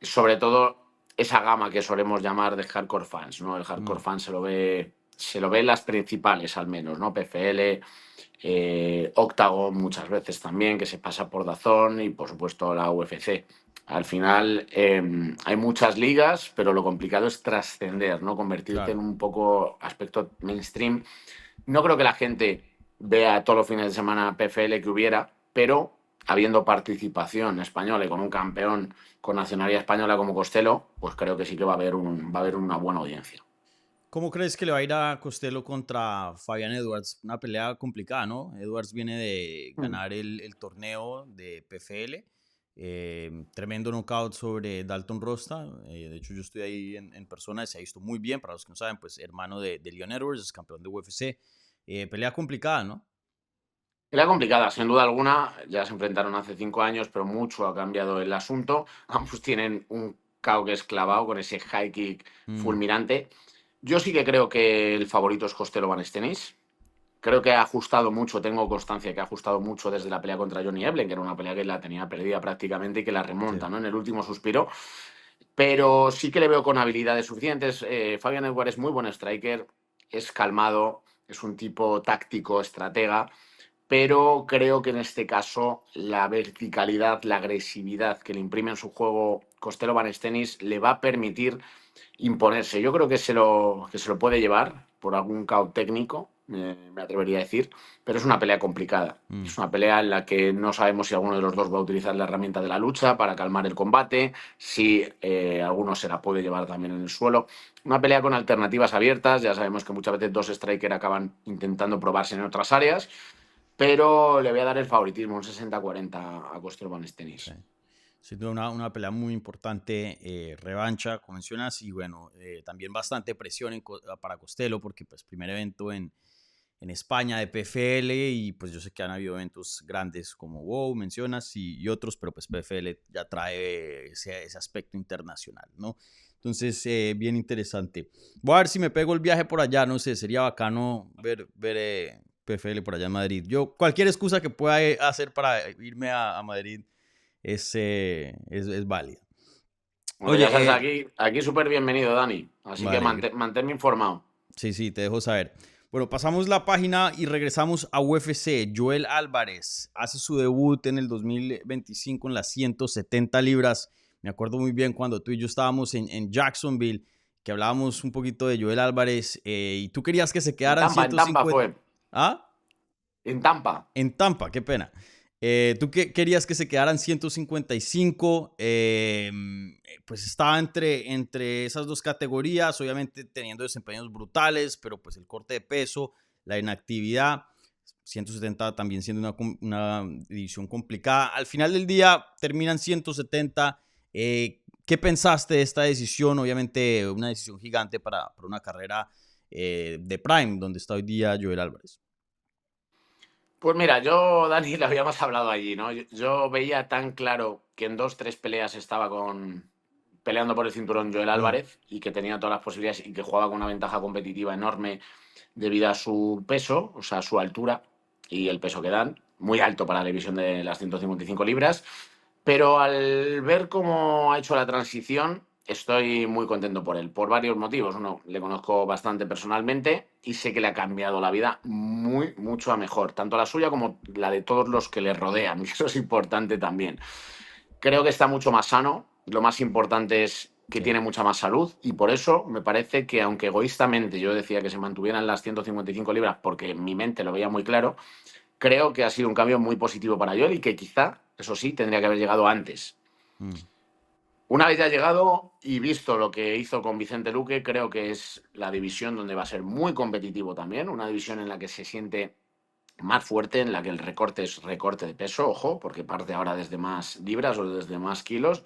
sobre todo esa gama que solemos llamar de hardcore fans, ¿no? El hardcore Mm. fan se lo ve en las principales al menos, ¿no? PFL, Octagon muchas veces también, que se pasa por DAZN y por supuesto la UFC. Al final hay muchas ligas, pero lo complicado es trascender, ¿no? Convertirte en Claro. un poco aspecto mainstream. No creo que la gente vea todos los fines de semana PFL que hubiera, pero habiendo participación española y con un campeón con nacionalidad española como Costello, pues creo que sí que va a haber una buena audiencia. ¿Cómo crees que le va a ir a Costello contra Fabián Edwards? Una pelea complicada, ¿no? Edwards viene de Mm. ganar el torneo de PFL. Tremendo knockout sobre Dalton Rosta. De hecho, yo estoy ahí en persona. Se ha visto muy bien. Para los que no saben, pues hermano de Leon Edwards, es campeón de UFC. Pelea complicada, ¿no? Era complicada, sin duda alguna. Ya se enfrentaron hace 5 años, pero mucho ha cambiado el asunto. Ambos tienen un KO que es clavado con ese high kick Mm, fulminante. Yo sí que creo que el favorito es Costello Vanestenis. Creo que ha ajustado mucho, tengo constancia que ha ajustado mucho desde la pelea contra Johnny Eblen, que era una pelea que la tenía perdida prácticamente y que la sí. remonta, ¿no? En el último suspiro. Pero sí que le veo con habilidades suficientes. Fabian Edwards es muy buen striker, es calmado, es un tipo táctico, estratega, pero creo que en este caso la verticalidad, la agresividad que le imprime en su juego Costello Vanestenis le va a permitir imponerse. Yo creo que se lo puede llevar por algún caos técnico, me atrevería a decir, pero es una pelea complicada. Mm. Es una pelea en la que no sabemos si alguno de los dos va a utilizar la herramienta de la lucha para calmar el combate, si alguno se la puede llevar también en el suelo. Una pelea con alternativas abiertas, ya sabemos que muchas veces dos strikers acaban intentando probarse en otras áreas, pero le voy a dar el favoritismo, un 60-40 a Costello Sí. Vanestenis. Sin duda una pelea muy importante, revancha, como mencionas, y bueno, también bastante presión para Costello, porque pues primer evento en España de PFL, y pues yo sé que han habido eventos grandes como WOW, mencionas, y otros, pero pues PFL ya trae ese aspecto internacional, ¿no? Entonces, bien interesante. Voy a ver si me pego el viaje por allá, no sé, sería bacano ver PFL por allá en Madrid. Yo, cualquier excusa que pueda hacer para irme a Madrid es válida. Bueno, Oye, ya sabes, aquí súper bienvenido, Dani. Así que vale, manténme informado. sí, sí, te dejo saber. Bueno, pasamos la página y regresamos a UFC. Joel Álvarez hace su debut en el 2025 en las 170 libras. Me acuerdo muy bien cuando tú y yo estábamos en Jacksonville, que hablábamos un poquito de Joel Álvarez, y tú querías que se quedara en En Tampa 150. fue. ¿Ah? En Tampa. En Tampa, qué pena. Tú querías que se quedaran 155, pues estaba entre esas dos categorías, obviamente teniendo desempeños brutales, pero pues el corte de peso, la inactividad, 170 también siendo una división complicada. Al final del día terminan 170. ¿Qué pensaste de esta decisión? Obviamente una decisión gigante para una carrera de Prime, donde está hoy día Joel Álvarez. Pues mira, yo, Dani, lo habíamos hablado allí, ¿no? Yo veía tan claro que en dos, tres peleas estaba peleando por el cinturón Joel Mm, Álvarez y que tenía todas las posibilidades y que jugaba con una ventaja competitiva enorme debido a su peso, o sea, su altura y el peso que dan, muy alto para la división de las 155 libras. Pero al ver cómo ha hecho la transición, estoy muy contento por él, por varios motivos. Uno, le conozco bastante personalmente y sé que le ha cambiado la vida mucho a mejor, tanto la suya como la de todos los que le rodean, y eso es importante también. Creo que está mucho más sano, lo más importante es que sí. tiene mucha más salud y por eso me parece que aunque egoístamente yo decía que se mantuviera en las 155 libras porque mi mente lo veía muy claro, creo que ha sido un cambio muy positivo para Joel y que quizá, eso sí, tendría que haber llegado antes. Mm, Una vez ya llegado y visto lo que hizo con Vicente Luque, creo que es la división donde va a ser muy competitivo también, una división en la que se siente más fuerte, en la que el recorte es recorte de peso, ojo, porque parte ahora desde más libras o desde más kilos,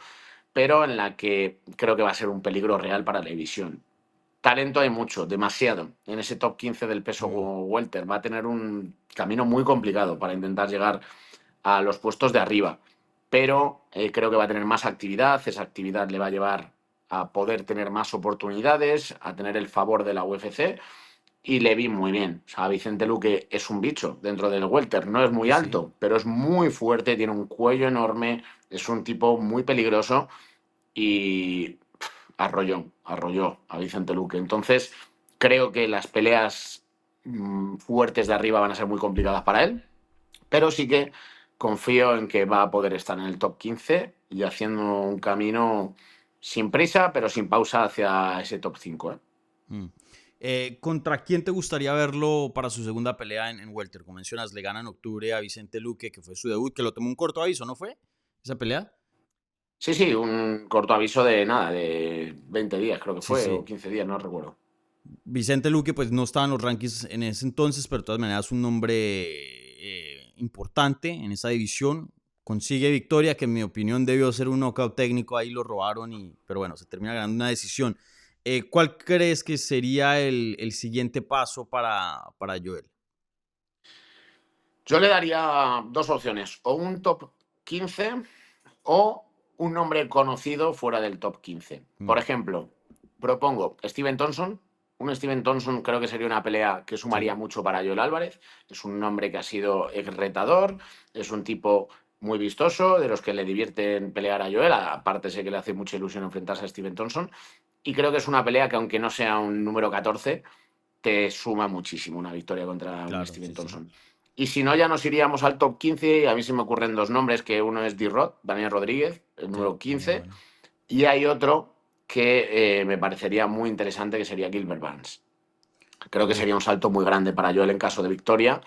pero en la que creo que va a ser un peligro real para la división. Talento hay mucho, demasiado. En ese top 15 del peso mm, welter va a tener un camino muy complicado para intentar llegar a los puestos de arriba. Pero creo que va a tener más actividad, esa actividad le va a llevar a poder tener más oportunidades, a tener el favor de la UFC y le vi muy bien. O sea, Vicente Luque es un bicho dentro del welter, no es muy sí, sí. alto, pero es muy fuerte, tiene un cuello enorme, es un tipo muy peligroso y arrolló a Vicente Luque. Entonces, creo que las peleas fuertes de arriba van a ser muy complicadas para él, pero sí que confío en que va a poder estar en el top 15 y haciendo un camino sin prisa, pero sin pausa hacia ese top 5. ¿Eh? Mm. ¿Contra quién te gustaría verlo para su segunda pelea en Welter? Como mencionas, le gana en octubre a Vicente Luque, que fue su debut, que lo tomó un corto aviso, ¿no fue? Esa pelea. Sí, sí, un corto aviso de nada, de 20 días creo que Sí, fue, o sí. 15 días, no recuerdo. Vicente Luque, pues no estaba en los rankings en ese entonces, pero de todas maneras un nombre importante en esa división. Consigue victoria, que en mi opinión debió ser un knockout técnico, ahí lo robaron, pero bueno, se termina ganando una decisión. ¿Cuál crees que sería el siguiente paso para Joel? Yo le daría dos opciones, o un top 15 o un nombre conocido fuera del top 15. Mm, Por ejemplo, propongo Steven Thompson. Un Steven Thompson creo que sería una pelea que sumaría sí, mucho para Joel Álvarez. Es un nombre que ha sido ex retador, es un tipo muy vistoso, de los que le divierten pelear a Joel. Aparte sé que le hace mucha ilusión enfrentarse a Steven Thompson. Y creo que es una pelea que aunque no sea un número 14, te suma muchísimo una victoria contra un claro, Steven sí, sí. Thompson. Y si no, ya nos iríamos al top 15. A mí se me ocurren dos nombres, que uno es D-Rod, Daniel Rodríguez, el Sí, número también 15, bueno. y hay otro que me parecería muy interesante, que sería Gilbert Burns. Creo que Uf, sería un salto muy grande para Joel en caso de victoria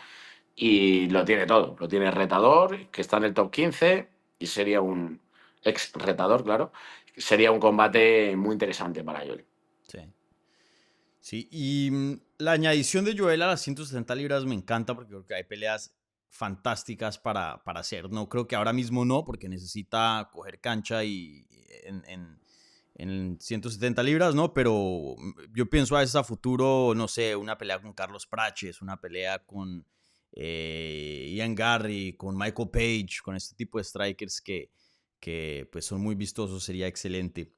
y lo tiene todo. Lo tiene retador, que está en el top 15 y sería un ex retador, claro. Sería un combate muy interesante para Joel. sí. Sí, y la añadición de Joel a las 170 libras me encanta porque creo que hay peleas fantásticas para hacer. No creo que ahora mismo no, porque necesita coger cancha y en 170 libras, ¿no? Pero yo pienso a veces a futuro, no sé, una pelea con Carlos Praches, una pelea con Ian Garry, con Michael Page, con este tipo de strikers que pues son muy vistosos, sería excelente.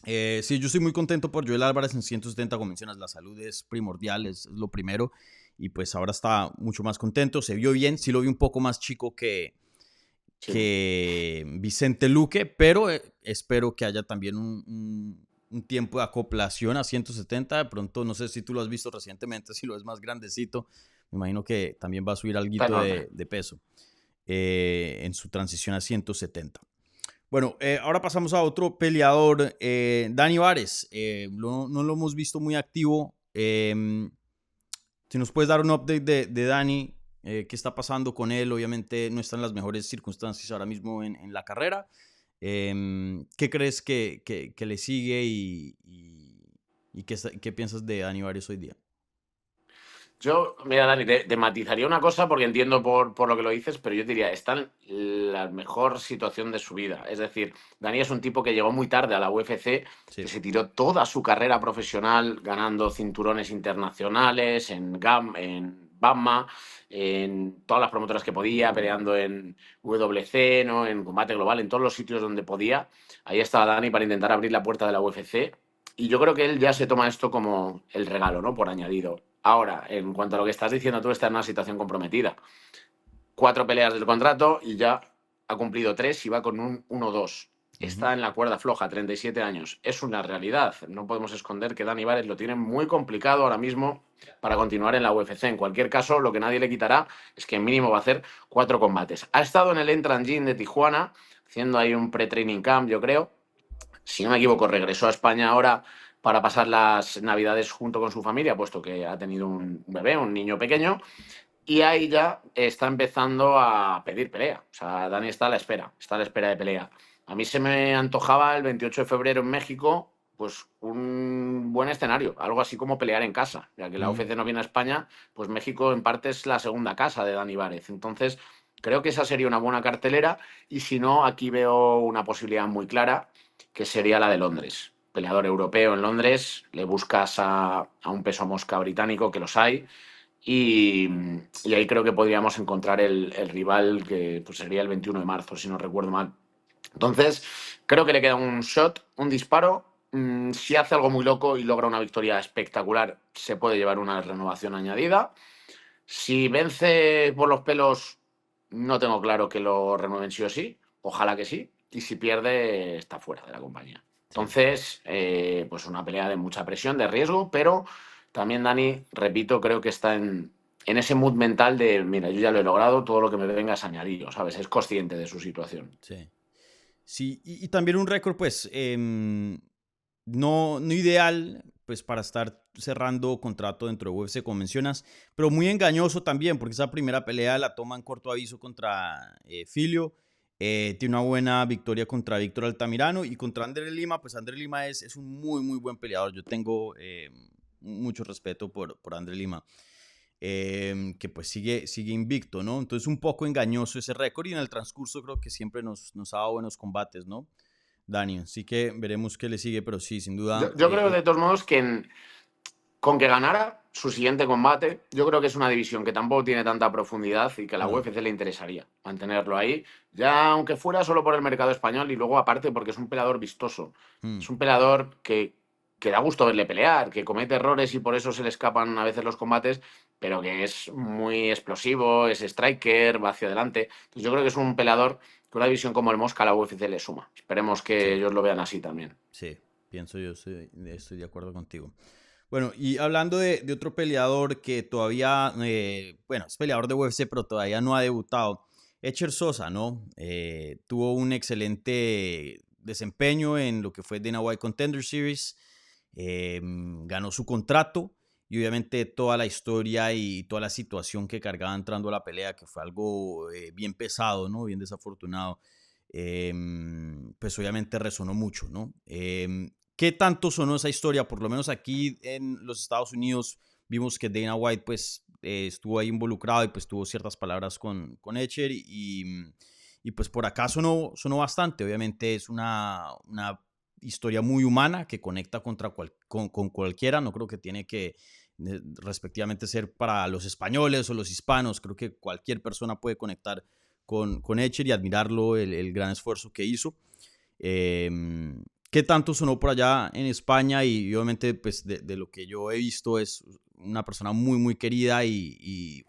Sí, yo estoy muy contento por Joel Álvarez en 170, como mencionas, la salud es primordial, es lo primero, y pues ahora está mucho más contento, se vio bien, sí lo vi un poco más chico Sí, que Vicente Luque, pero espero que haya también un tiempo de acoplación a 170, de pronto, no sé si tú lo has visto recientemente, si lo es más grandecito, me imagino que también va a subir algo está enorme. de peso en su transición a 170. Bueno, ahora pasamos a otro peleador, Dani Vares. No lo hemos visto muy activo. Si nos puedes dar un update de Dani, qué está pasando con él. Obviamente no está en las mejores circunstancias ahora mismo en la carrera. ¿Qué crees que le sigue y qué piensas de Dani Vares hoy día? Yo, mira, Dani, te matizaría una cosa porque entiendo por lo que lo dices, pero yo diría, está en la mejor situación de su vida. Es decir, Dani es un tipo que llegó muy tarde a la UFC, que Sí, se tiró toda su carrera profesional ganando cinturones internacionales en BAMMA, en todas las promotoras que podía, peleando en WC, ¿no? En Combate Global, en todos los sitios donde podía. Ahí estaba Dani para intentar abrir la puerta de la UFC. Y yo creo que él ya se toma esto como el regalo, ¿no? Por añadido. Ahora, en cuanto a lo que estás diciendo, tú estás en una situación comprometida. 4 peleas del contrato y ya ha cumplido 3 y va con un 1-2. Ujú. Está en la cuerda floja, 37 años. Es una realidad. No podemos esconder que Dani Vares lo tiene muy complicado ahora mismo para continuar en la UFC. En cualquier caso, lo que nadie le quitará es que mínimo va a hacer 4 combates. Ha estado en el Entran Gym de Tijuana, haciendo ahí un pre-training camp, yo creo. Si no me equivoco, regresó a España ahora para pasar las Navidades junto con su familia, puesto que ha tenido un bebé, un niño pequeño, y ahí ya está empezando a pedir pelea. O sea, Dani está a la espera de pelea. A mí se me antojaba el 28 de febrero en México, pues un buen escenario, algo así como pelear en casa. Ya que la Mm. UFC no viene a España, pues México en parte es la segunda casa de Dani Várez. Entonces, creo que esa sería una buena cartelera y si no, aquí veo una posibilidad muy clara, que sería la de Londres. Peleador europeo en Londres, le buscas a un peso mosca británico, que los hay, y, y ahí creo que podríamos encontrar el rival que pues, sería el 21 de marzo, si no recuerdo mal. Entonces, creo que le queda un shot, un disparo. Si hace algo muy loco y logra una victoria espectacular, se puede llevar una renovación añadida. Si vence por los pelos, no tengo claro que lo renueven sí o sí. Ojalá que sí. Y si pierde, está fuera de la compañía. Sí. Entonces, pues una pelea de mucha presión, de riesgo, pero también Dani, repito, creo que está en ese mood mental de, mira, yo ya lo he logrado, todo lo que me venga es añadido, ¿sabes? Es consciente de su situación. Sí. Sí, y también un récord, pues, no ideal, pues, para estar cerrando contrato dentro de UFC, como mencionas, pero muy engañoso también, porque esa primera pelea la toma en corto aviso contra Filio. Tiene una buena victoria contra Víctor Altamirano y contra André Lima, pues André Lima es un muy, muy buen peleador. Yo tengo mucho respeto por André Lima, que pues sigue invicto, ¿no? Entonces un poco engañoso ese récord y en el transcurso creo que siempre nos ha dado buenos combates, ¿no? Dani, así que veremos qué le sigue, pero sí, sin duda. Yo creo de todos modos que con que ganara su siguiente combate, yo creo que es una división que tampoco tiene tanta profundidad y que a la No. UFC le interesaría mantenerlo ahí, ya aunque fuera solo por el mercado español y luego aparte porque es un peleador vistoso. Mm. Es un peleador que da gusto verle pelear, que comete errores y por eso se le escapan a veces los combates, pero que es muy explosivo, es striker, va hacia adelante. Entonces yo creo que es un peleador que una división como el Mosca a la UFC le suma. Esperemos que Sí, ellos lo vean así también. sí, pienso yo, estoy de acuerdo contigo. Bueno, y hablando de otro peleador que todavía, bueno, es peleador de UFC, pero todavía no ha debutado, Echer Sosa, ¿no? Tuvo un excelente desempeño en lo que fue Dana White Contender Series, ganó su contrato y obviamente toda la historia y toda la situación que cargaba entrando a la pelea, que fue algo bien pesado, ¿no? Bien desafortunado, pues obviamente resonó mucho, ¿no? ¿Qué tanto sonó esa historia? Por lo menos aquí en los Estados Unidos vimos que Dana White pues estuvo ahí involucrado y pues tuvo ciertas palabras con Echer y pues por acá sonó bastante. Obviamente es una historia muy humana que conecta con cualquiera. No creo que tiene que respectivamente ser para los españoles o los hispanos. Creo que cualquier persona puede conectar con Echer y admirarlo, el gran esfuerzo que hizo. Eh, ¿Qué tanto sonó por allá en España? Y obviamente, pues de lo que yo he visto, es una persona muy, muy querida. Y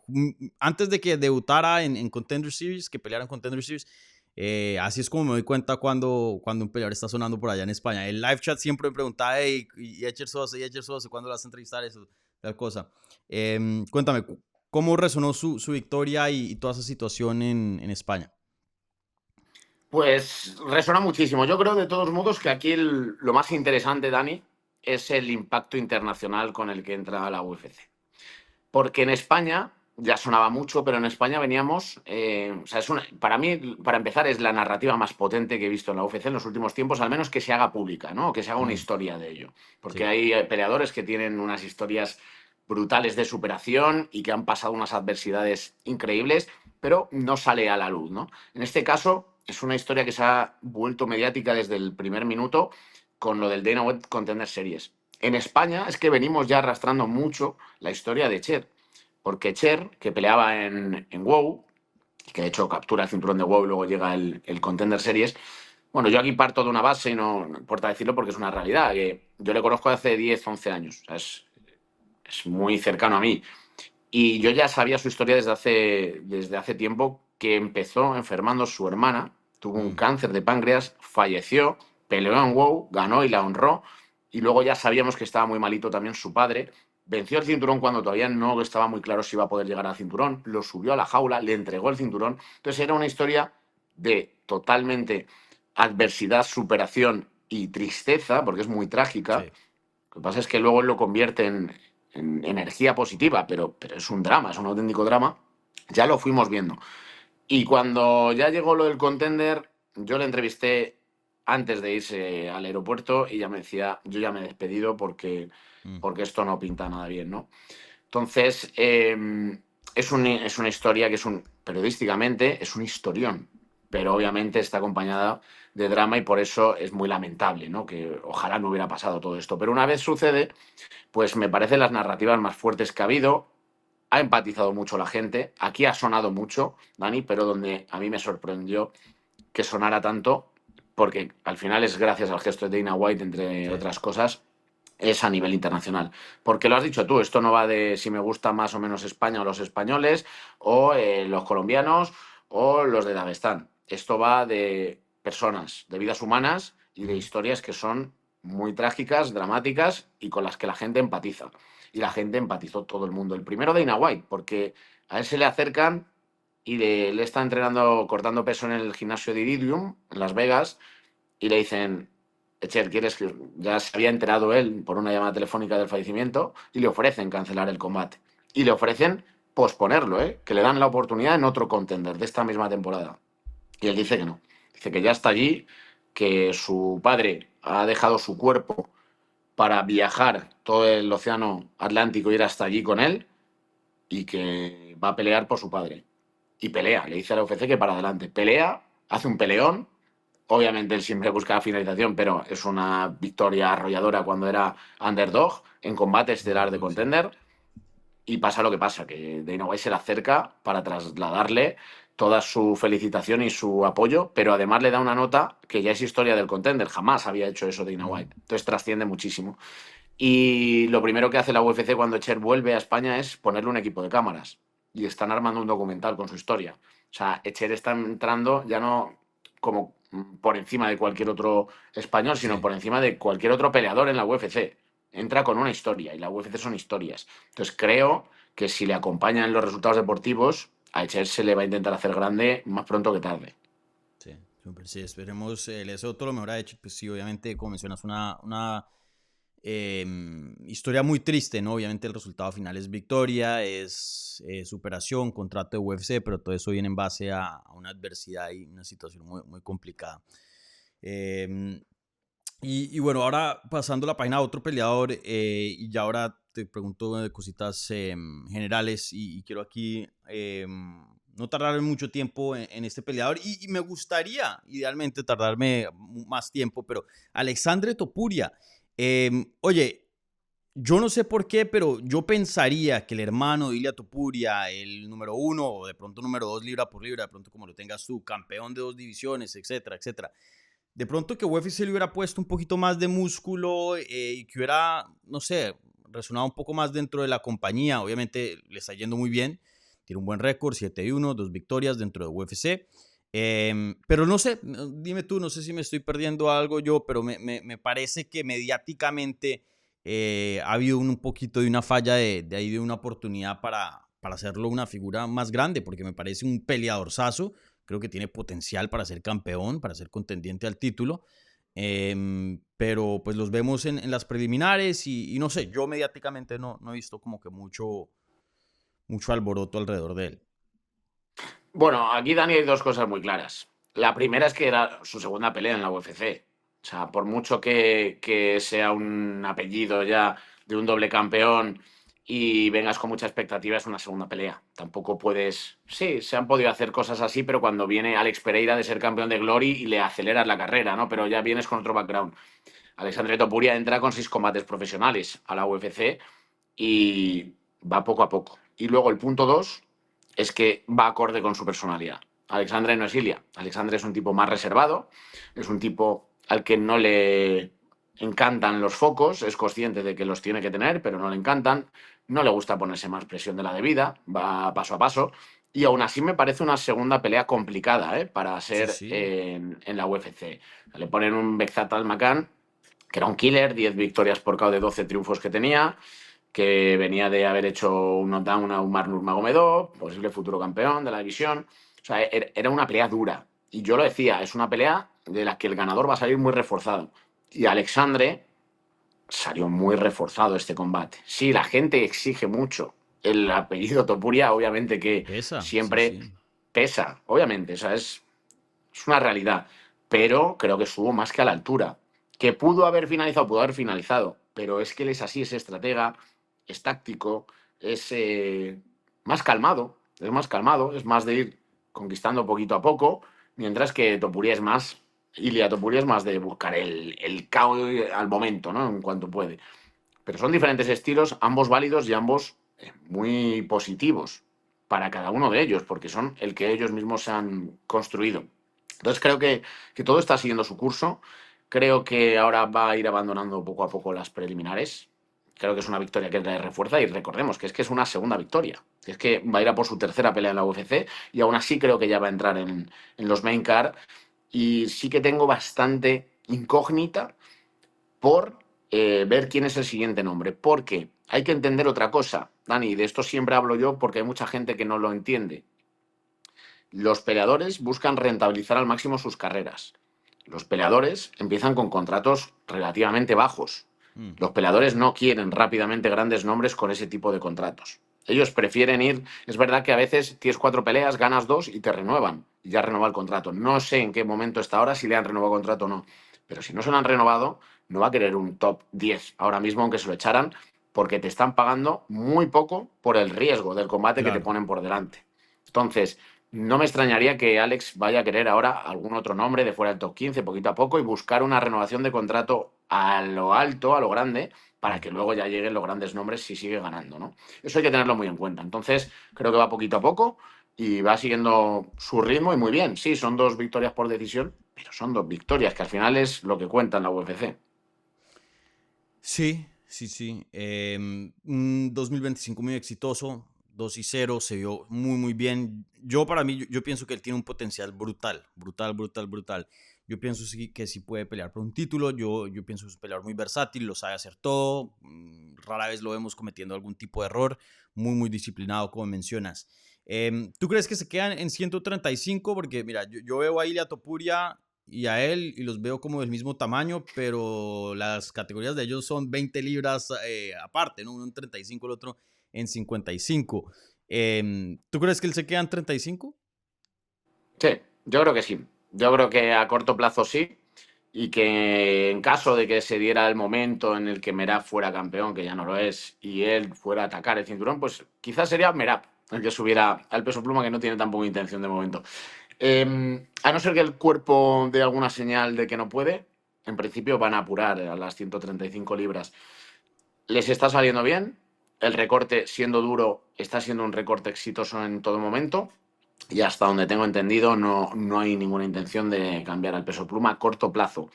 antes de que debutara en Contender Series, que peleara en Contender Series, así es como me doy cuenta cuando un peleador está sonando por allá en España. El live chat siempre me preguntaba, hey, y Echer Sosa, ¿cuándo lo vas a entrevistar? Eso, tal cosa. Cuéntame, ¿cómo resonó su victoria y toda esa situación en España? Pues resuena muchísimo. Yo creo de todos modos que aquí lo más interesante, Dani, es el impacto internacional con el que entra la UFC. Porque en España ya sonaba mucho, pero en España veníamos, o sea, para mí, para empezar, es la narrativa más potente que he visto en la UFC en los últimos tiempos, al menos que se haga pública, ¿no? Que se haga una Mm, historia de ello. Porque sí. hay peleadores que tienen unas historias brutales de superación y que han pasado unas adversidades increíbles, pero no sale a la luz, ¿no? En este caso, es una historia que se ha vuelto mediática desde el primer minuto con lo del Dana White Contender Series. En España es que venimos ya arrastrando mucho la historia de Cher, porque Cher, que peleaba en WoW, que de hecho captura el cinturón de WoW y luego llega el Contender Series. Bueno, yo aquí parto de una base y no importa decirlo porque es una realidad, que yo le conozco hace 10 11 años, o sea, es muy cercano a mí. Y yo ya sabía su historia desde hace tiempo, que empezó enfermando su hermana, tuvo un Mm, cáncer de páncreas, falleció, peleó en WoW, ganó y la honró. Y luego ya sabíamos que estaba muy malito también su padre. Venció el cinturón cuando todavía no estaba muy claro si iba a poder llegar al cinturón. Lo subió a la jaula, le entregó el cinturón. Entonces era una historia de totalmente adversidad, superación y tristeza, porque es muy trágica. sí. Lo que pasa es que luego él lo convierte en energía positiva, pero es un drama, es un auténtico drama. Ya lo fuimos viendo. Y cuando ya llegó lo del contender, yo le entrevisté antes de irse al aeropuerto y ya me decía, yo ya me he despedido Mm, porque esto no pinta nada bien, ¿no? Entonces, es una historia que periodísticamente es un historión, pero obviamente está acompañada de drama y por eso es muy lamentable, ¿no? Que ojalá no hubiera pasado todo esto. Pero una vez sucede, pues me parecen las narrativas más fuertes que ha habido. Ha empatizado mucho la gente. Aquí ha sonado mucho, Dani, pero donde a mí me sorprendió que sonara tanto, porque al final es gracias al gesto de Dana White, entre sí. otras cosas, es a nivel internacional. Porque lo has dicho tú, esto no va de si me gusta más o menos España o los españoles, o los colombianos, o los de Dagestán. Esto va de personas, de vidas humanas y de Mm, historias que son muy trágicas, dramáticas y con las que la gente empatiza. Y la gente empatizó todo el mundo. El primero Dana White, porque a él se le acercan y le está entrenando, cortando peso en el gimnasio de Iridium, en Las Vegas, y le dicen, Echer, ¿quieres que...? Ya se había enterado él por una llamada telefónica del fallecimiento y le ofrecen cancelar el combate. Y le ofrecen posponerlo, ¿eh? Que le dan la oportunidad en otro contender de esta misma temporada. Y él dice que no. Dice que ya está allí, que su padre ha dejado su cuerpo para viajar todo el océano Atlántico, ir hasta allí con él y que va a pelear por su padre. Y pelea, le dice a la UFC que para adelante. Pelea, hace un peleón. Obviamente él siempre busca la finalización, pero es una victoria arrolladora cuando era underdog en combate estelar de Underdog, sí. contender. Y pasa lo que pasa, que Dana White se le acerca para trasladarle toda su felicitación y su apoyo, pero además le da una nota que ya es historia del contender. Jamás había hecho eso Dana Mm, White. Entonces trasciende muchísimo. Y lo primero que hace la UFC cuando Cher vuelve a España es ponerle un equipo de cámaras. Y están armando un documental con su historia. O sea, Cher está entrando ya no como por encima de cualquier otro español, sino sí. por encima de cualquier otro peleador en la UFC. Entra con una historia y la UFC son historias. Entonces creo que si le acompañan los resultados deportivos, a Cher se le va a intentar hacer grande más pronto que tarde. Sí, súper, sí, esperemos, le deseo todo lo mejor a hecho, pues sí, obviamente, como mencionas, una historia muy triste, ¿no? Obviamente el resultado final es victoria, es superación, contrato de UFC, pero todo eso viene en base a una adversidad y una situación muy, muy complicada. Em, y bueno, ahora pasando la página a otro peleador, y ya ahora te pregunto de cositas generales y quiero aquí no tardar mucho tiempo en este peleador y me gustaría idealmente tardarme más tiempo, pero Alexandre Topuria, oye, yo no sé por qué, pero yo pensaría que el hermano de Ilia Topuria, el número uno o de pronto número dos libra por libra, de pronto como lo tengas tú, campeón de dos divisiones, etcétera, etcétera, de pronto que UFC le hubiera puesto un poquito más de músculo y que hubiera, no sé, resonado un poco más dentro de la compañía. Obviamente le está yendo muy bien, tiene un buen récord, 7-1, dos victorias dentro de UFC. Pero no sé, dime tú, no sé si me estoy perdiendo algo yo, pero me parece que mediáticamente ha habido un poquito de una falla de ahí de una oportunidad para hacerlo una figura más grande, porque me parece un peleadorzazo. Creo que tiene potencial para ser campeón, para ser contendiente al título. Pero pues los vemos en las preliminares y no sé, yo mediáticamente no he visto como que mucho alboroto alrededor de él. Bueno, aquí Dani hay dos cosas muy claras. La primera es que era su segunda pelea en la UFC. O sea, por mucho que sea un apellido ya de un doble campeón y vengas con mucha expectativa, es una segunda pelea. Tampoco puedes... Sí, se han podido hacer cosas así, pero cuando viene Alex Pereira de ser campeón de Glory y le aceleras la carrera, ¿no? Pero ya vienes con otro background. Alexandre Topuria entra con 6 combates profesionales a la UFC y va poco a poco. Y luego el punto 2 es que va acorde con su personalidad. Alexandre no es Ilia. Alexandre es un tipo más reservado, es un tipo al que no le encantan los focos, es consciente de que los tiene que tener, pero no le encantan, no le gusta ponerse más presión de la debida, va paso a paso, y aún así me parece una segunda pelea complicada, para Sí, ser sí. en la UFC. Le ponen un Bekzat al-Makan, que era un killer, 10 victorias por KO de 12 triunfos que tenía, que venía de haber hecho un knockdown a Umar Nurmagomedov, posible futuro campeón de la división. O sea, era una pelea dura. Y yo lo decía, es una pelea de la que el ganador va a salir muy reforzado. Y Alexandre salió muy reforzado este combate. Sí, la gente exige mucho. El apellido Topuria, obviamente que Pesa, sí, siempre sí. pesa, obviamente, o sea, es una realidad. Pero creo que estuvo más que a la altura. Que pudo haber finalizado. Pero es que él es así, es estratega, es táctico, es más calmado, es más de ir conquistando poquito a poco, mientras que Topuria es más, Ilia Topuria es más de buscar el caos al momento, ¿no? En cuanto puede. Pero son diferentes estilos, ambos válidos y ambos muy positivos para cada uno de ellos, porque son el que ellos mismos se han construido. Entonces creo que todo está siguiendo su curso. Creo que ahora va a ir abandonando poco a poco las preliminares. Creo que es una victoria que le refuerza y recordemos que es una segunda victoria. Que es que va a ir a por su tercera pelea en la UFC y aún así creo que ya va a entrar en los main card. Y sí que tengo bastante incógnita por ver quién es el siguiente nombre. Porque hay que entender otra cosa, Dani, de esto siempre hablo yo porque hay mucha gente que no lo entiende. Los peleadores buscan rentabilizar al máximo sus carreras. Los peleadores empiezan con contratos relativamente bajos. Mm, Los peleadores no quieren rápidamente grandes nombres con ese tipo de contratos. Ellos prefieren ir, es verdad que a veces tienes 4 peleas, ganas 2 y te renuevan. Y ya renova el contrato. No sé en qué momento está ahora, si le han renovado contrato o no. Pero si no se lo han renovado, no va a querer un top 10 ahora mismo, aunque se lo echaran, porque te están pagando muy poco por el riesgo del combate que te claro. ponen por delante. Entonces, no me extrañaría que Alex vaya a querer ahora algún otro nombre de fuera del top 15 poquito a poco y buscar una renovación de contrato a lo alto, a lo grande, para que Ujú. luego ya lleguen los grandes nombres si sigue ganando, ¿no? Eso hay que tenerlo muy en cuenta. Entonces, creo que va poquito a poco y va siguiendo su ritmo y muy bien. Sí, son 2 victorias por decisión, pero son 2 victorias, que al final es lo que cuenta en la UFC. Sí, sí, sí. Un 2025 muy exitoso, 2-0, se vio muy, muy bien. Para mí, yo pienso que él tiene un potencial brutal, brutal, brutal, brutal. Yo pienso que sí puede pelear por un título. Yo pienso que es un peleador muy versátil, lo sabe hacer todo. Rara vez lo vemos cometiendo algún tipo de error. Muy, muy disciplinado, como mencionas. ¿Tú crees que se quedan en 135? Porque, mira, yo veo a Ilia Topuria y a él y los veo como del mismo tamaño, pero las categorías de ellos son 20 libras aparte, ¿no? Uno en 35, el otro en 55. ¿Tú crees que él se queda en 35? Sí, yo creo que sí. Yo creo que a corto plazo sí. Y que en caso de que se diera el momento en el que Merab fuera campeón, que ya no lo es, y él fuera a atacar el cinturón, pues quizás sería Merab el que subiera al peso pluma, que no tiene tampoco intención de momento. A no ser que el cuerpo dé alguna señal de que no puede, en principio van a apurar a las 135 libras. Les está saliendo bien. El recorte, siendo duro, está siendo un recorte exitoso en todo momento. Y hasta donde tengo entendido, no hay ninguna intención de cambiar al peso pluma a corto plazo.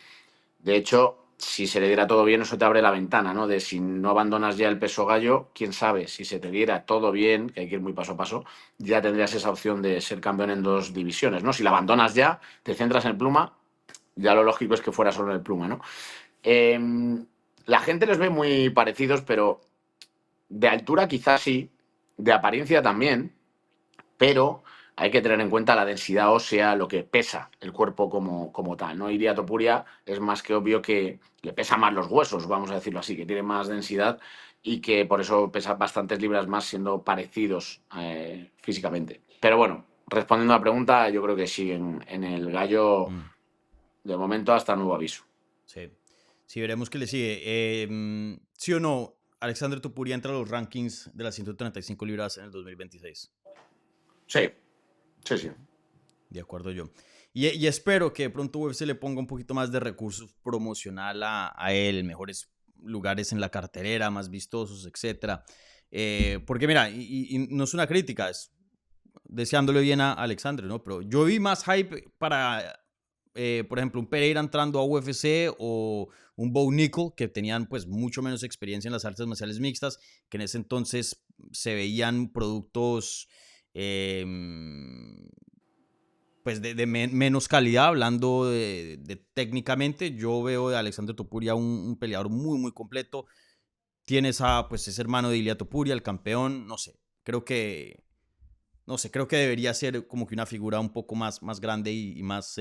De hecho, si se le diera todo bien, eso te abre la ventana, ¿no? De si no abandonas ya el peso gallo, quién sabe, si se te diera todo bien, que hay que ir muy paso a paso, ya tendrías esa opción de ser campeón en 2 divisiones, ¿no? Si la abandonas ya, te centras en el pluma, ya lo lógico es que fuera solo en el pluma, ¿no? Eh, la gente los ve muy parecidos, pero de altura quizás sí, de apariencia también, pero hay que tener en cuenta la densidad ósea, lo que pesa el cuerpo como tal, ¿no? Ilia Topuria es más que obvio que le pesa más los huesos, vamos a decirlo así, que tiene más densidad y que por eso pesa bastantes libras más siendo parecidos físicamente. Pero bueno, respondiendo a la pregunta, yo creo que sí, en el gallo, Mm, de momento hasta nuevo aviso. sí. Sí, veremos qué le sigue. ¿Sí o no? Alexander Topuria entra a los rankings de las 135 libras en el 2026. Sí, sí, sí. De acuerdo yo. Y espero que de pronto UFC le ponga un poquito más de recursos promocional a él, mejores lugares en la cartelera, más vistosos, etcétera. Porque mira, y no es una crítica, es deseándole bien a Alexandre, ¿no? Pero yo vi más hype para, por ejemplo, un Pereira entrando a UFC o un Bo Nickel, que tenían pues mucho menos experiencia en las artes marciales mixtas, que en ese entonces se veían productos eh, pues menos calidad, hablando de técnicamente. Yo veo de Alexandre Topuria un peleador muy, muy completo. Tienes a, pues, ese hermano de Ilia Topuria, el campeón, no sé, no sé, creo que debería ser como que una figura un poco más grande y más,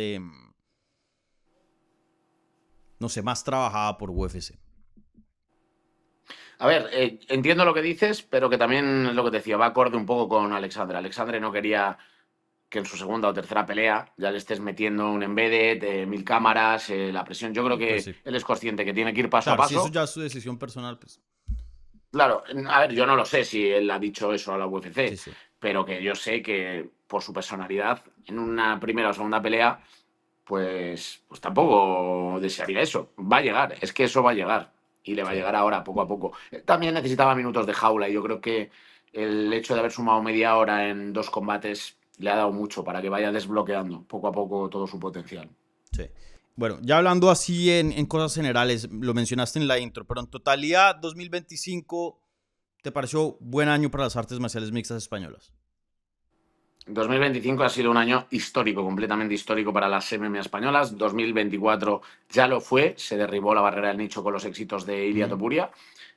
no sé, más trabajada por UFC. A ver, entiendo lo que dices, pero que también es lo que te decía, va acorde un poco con Alexandre. Alexandre no quería que en su segunda o tercera pelea ya le estés metiendo un embedded, 1000 cámaras, la presión. Yo creo Pues que sí. él es consciente que tiene que ir paso a Claro, si eso paso. ya es su decisión personal, pues Claro, a ver, yo no lo sé si él ha dicho eso a la sí, UFC, sí. pero que yo sé que por su personalidad, en una primera o segunda pelea, pues tampoco desearía eso. Va a llegar, es que eso va a llegar. Y le va a Sí. llegar ahora, poco a poco. También necesitaba minutos de jaula y yo creo que el hecho de haber sumado media hora en 2 combates le ha dado mucho para que vaya desbloqueando poco a poco todo su potencial. Sí. Bueno, ya hablando así en cosas generales, lo mencionaste en la intro, pero en totalidad 2025, ¿te pareció buen año para las artes marciales mixtas españolas? 2025 ha sido un año histórico, completamente histórico para las MMA españolas. 2024 ya lo fue, se derribó la barrera del nicho con los éxitos de Ilia Ujú. Topuria,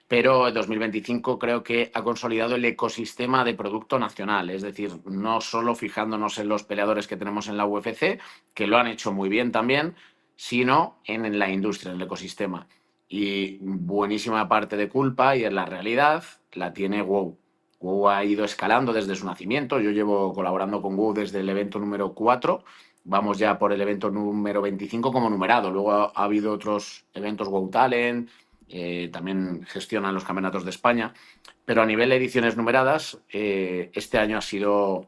pero en 2025 creo que ha consolidado el ecosistema de producto nacional, es decir, no solo fijándonos en los peleadores que tenemos en la UFC, que lo han hecho muy bien también, sino en la industria, en el ecosistema. Y buenísima parte de culpa y en la realidad la tiene WoW. WoW ha ido escalando desde su nacimiento. Yo llevo colaborando con WoW desde el evento número 4. Vamos ya por el evento número 25 como numerado. Luego ha habido otros eventos WoW Talent, también gestionan los campeonatos de España. Pero a nivel de ediciones numeradas, este año ha sido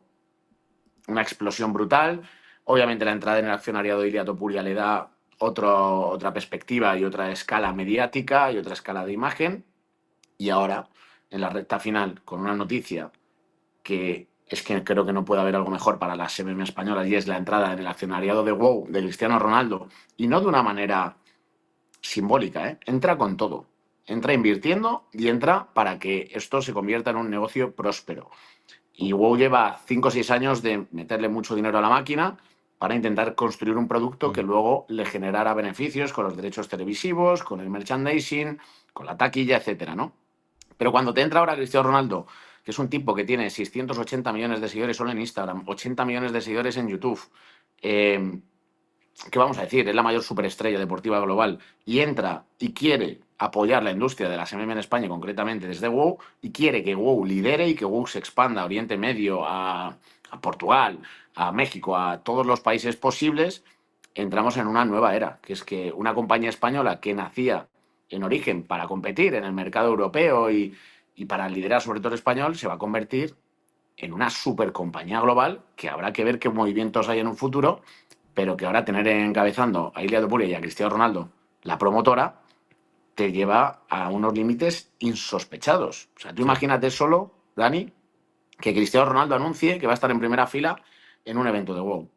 una explosión brutal. Obviamente la entrada en el accionariado de Ilia Topuria le da otra perspectiva y otra escala mediática y otra escala de imagen. Y ahora, en la recta final, con una noticia que es que creo que no puede haber algo mejor para las MMA españolas y es la entrada en el accionariado de WoW de Cristiano Ronaldo. Y no de una manera simbólica, ¿eh? Entra con todo. Entra invirtiendo y entra para que esto se convierta en un negocio próspero. Y WoW lleva 5 o 6 años de meterle mucho dinero a la máquina para intentar construir un producto que Mm. luego le generara beneficios con los derechos televisivos, con el merchandising, con la taquilla, etcétera, ¿no? Pero cuando te entra ahora Cristiano Ronaldo, que es un tipo que tiene 680 millones de seguidores solo en Instagram, 80 millones de seguidores en YouTube, eh, ¿qué vamos a decir? Es la mayor superestrella deportiva global y entra y quiere apoyar la industria de las MMA en España, concretamente desde WoW, y quiere que WoW lidere y que WoW se expanda a Oriente Medio, a Portugal, a México, a todos los países posibles. Entramos en una nueva era, que es que una compañía española que nacía en origen para competir en el mercado europeo y para liderar sobre todo el español, se va a convertir en una super compañía global que habrá que ver qué movimientos hay en un futuro, pero que ahora tener encabezando a Ilia Topuria y a Cristiano Ronaldo, la promotora, te lleva a unos límites insospechados. O sea, tú Sí. imagínate solo, Dani, que Cristiano Ronaldo anuncie que va a estar en primera fila en un evento de WoW.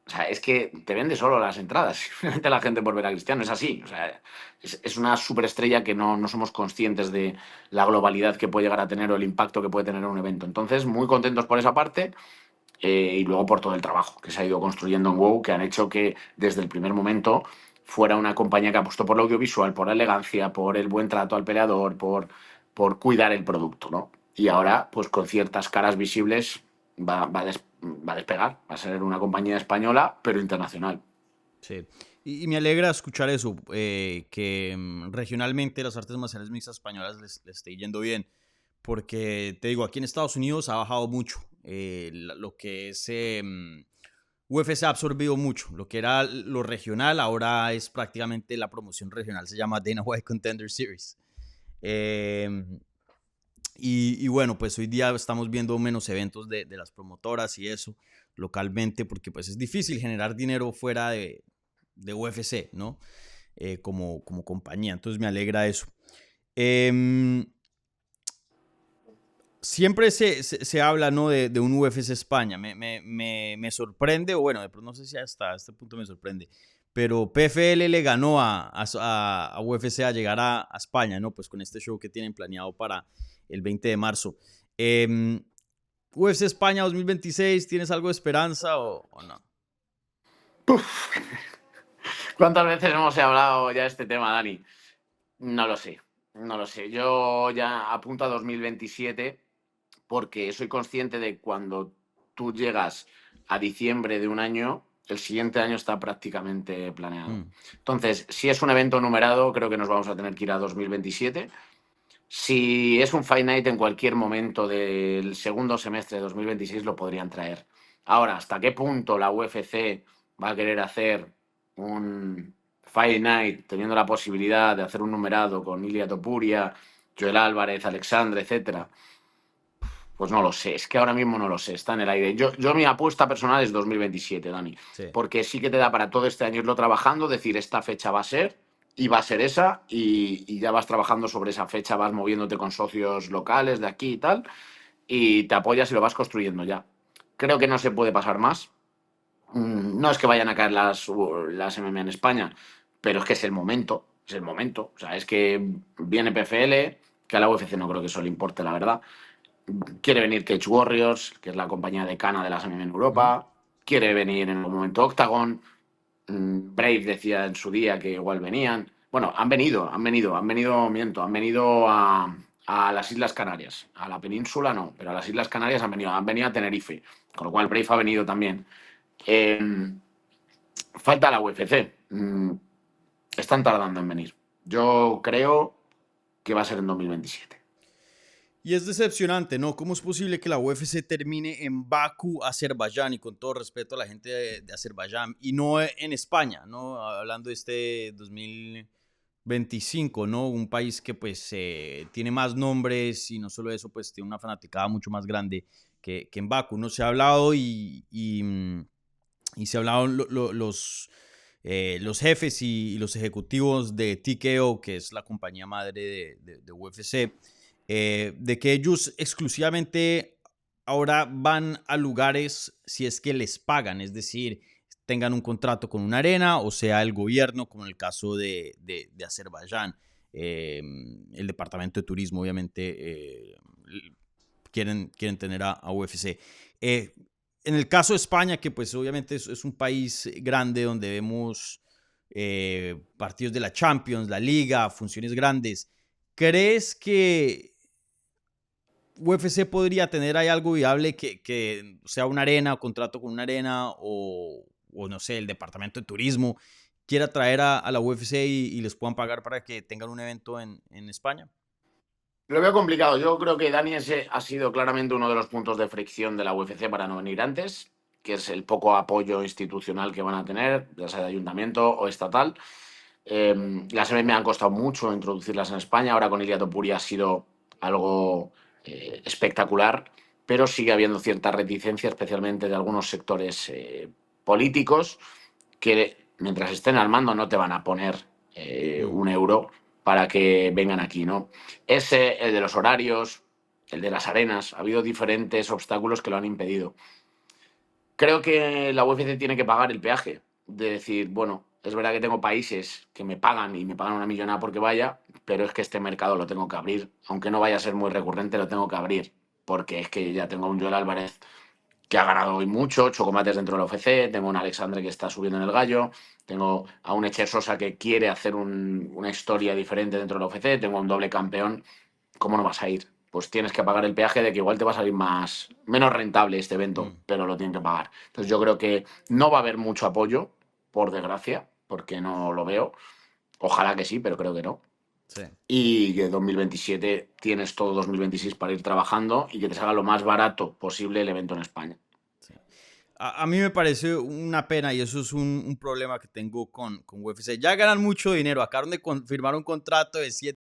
O sea, es que te vende solo las entradas, simplemente la gente por ver a Cristiano, es así. O sea, es una superestrella que no somos conscientes de la globalidad que puede llegar a tener o el impacto que puede tener un evento. Entonces, muy contentos por esa parte y luego por todo el trabajo que se ha ido construyendo en WoW, que han hecho que desde el primer momento fuera una compañía que apostó por lo audiovisual, por la elegancia, por el buen trato al peleador, por cuidar el producto, ¿no? Y ahora, pues con ciertas caras visibles, va a despegar, va a ser una compañía española, pero internacional. Sí. Y me alegra escuchar eso, que regionalmente las artes marciales mixtas españolas les esté yendo bien, porque te digo, aquí en Estados Unidos ha bajado mucho. Lo que es UFC ha absorbido mucho. Lo que era lo regional ahora es prácticamente la promoción regional, se llama Dana White Contender Series. Eh, y bueno, pues hoy día estamos viendo menos eventos de las promotoras y eso localmente, porque pues es difícil generar dinero fuera de UFC, ¿no? Como compañía. Entonces me alegra eso. Eh, Siempre se habla, ¿no? De un UFC España. Me sorprende, o bueno, de pronto no sé si hasta este punto me sorprende, pero PFL le ganó a UFC a llegar a España, ¿no? Pues con este show que tienen planeado para el 20 de marzo. Em, UFC España 2026, ¿tienes algo de esperanza o no? ¿Cuántas veces hemos hablado ya de este tema, Dani? No lo sé, no lo sé. Yo ya apunto a 2027 porque soy consciente de cuando tú llegas a diciembre de un año, el siguiente año está prácticamente planeado. Mm, Entonces, si es un evento numerado, creo que nos vamos a tener que ir a 2027. Si es un Fight Night en cualquier momento del segundo semestre de 2026 lo podrían traer. Ahora, ¿hasta qué punto la UFC va a querer hacer un Fight Night teniendo la posibilidad de hacer un numerado con Ilia Topuria, Joel Álvarez, Alexandre, etcétera? Pues no lo sé, es que ahora mismo no lo sé, está en el aire. Yo mi apuesta personal es 2027, Dani, sí. porque sí que te da para todo este año irlo trabajando, decir esta fecha va a ser y va a ser esa y ya vas trabajando sobre esa fecha, vas moviéndote con socios locales de aquí y tal y te apoyas y lo vas construyendo ya. Creo que no se puede pasar más. No es que vayan a caer las MMA en España, pero es que es el momento, es el momento. O sea, es que viene PFL, que a la UFC no creo que eso le importe, la verdad. Quiere venir Cage Warriors, que es la compañía decana de las MMA en Ujú. Europa. Quiere venir en un momento Octagon. Brave decía en su día que igual venían. Bueno, miento, han venido a las Islas Canarias. A la península no, pero a las Islas Canarias han venido a Tenerife. Con lo cual Brave ha venido también. Eh, falta la UFC. Están tardando en venir. Yo creo que va a ser en 2027. Y es decepcionante, ¿no? ¿Cómo es posible que la UFC termine en Bakú, Azerbaiyán, y con todo respeto a la gente de Azerbaiyán, y no en España, ¿no? Hablando de este 2025, ¿no? Un país que pues tiene más nombres y no solo eso, pues tiene una fanaticada mucho más grande que en Bakú, ¿no? Se ha hablado y se ha hablado los jefes y los ejecutivos de TKO, que es la compañía madre de UFC, de que ellos exclusivamente ahora van a lugares si es que les pagan, es decir, tengan un contrato con una arena o sea el gobierno, como en el caso de Azerbaiyán. El departamento de turismo, obviamente, quieren tener a UFC. En el caso de España, que pues obviamente es un país grande donde vemos partidos de la Champions, la Liga, funciones grandes, ¿crees que UFC podría tener ahí algo viable que sea una arena o contrato con una arena o no sé, el departamento de turismo quiera traer a la UFC y les puedan pagar para que tengan un evento en España? Lo veo complicado. Yo creo que Dani ese ha sido claramente uno de los puntos de fricción de la UFC para no venir antes, que es el poco apoyo institucional que van a tener, ya sea de ayuntamiento o estatal. Las MMA han costado mucho introducirlas en España. Ahora con Ilia Topuria ha sido algo espectacular, pero sigue habiendo cierta reticencia, especialmente de algunos sectores políticos que mientras estén al mando no te van a poner Mm, un euro para que vengan aquí, ¿no? Ese, el de los horarios, el de las arenas, ha habido diferentes obstáculos que lo han impedido. Creo que la UFC tiene que pagar el peaje, de decir, bueno, es verdad que tengo países que me pagan y me pagan una millonada porque vaya, pero es que este mercado lo tengo que abrir, aunque no vaya a ser muy recurrente, lo tengo que abrir, porque es que ya tengo a un Joel Álvarez que ha ganado hoy mucho, 8 combates dentro de la UFC, tengo a un Alexandre que está subiendo en el gallo, tengo a un Echer Sosa que quiere hacer una historia diferente dentro de la UFC, tengo a un doble campeón. ¿Cómo no vas a ir? Pues tienes que pagar el peaje de que igual te va a salir menos rentable este evento, mm, pero lo tienen que pagar. Entonces yo creo que no va a haber mucho apoyo, por desgracia, porque no lo veo. Ojalá que sí, pero creo que no. sí. Y que 2027 tienes todo 2026 para ir trabajando y que te salga lo más barato posible el evento en España. Sí. A mí me parece una pena y eso es un problema que tengo con UFC. Ya ganan mucho dinero, acaban de firmar un contrato de 7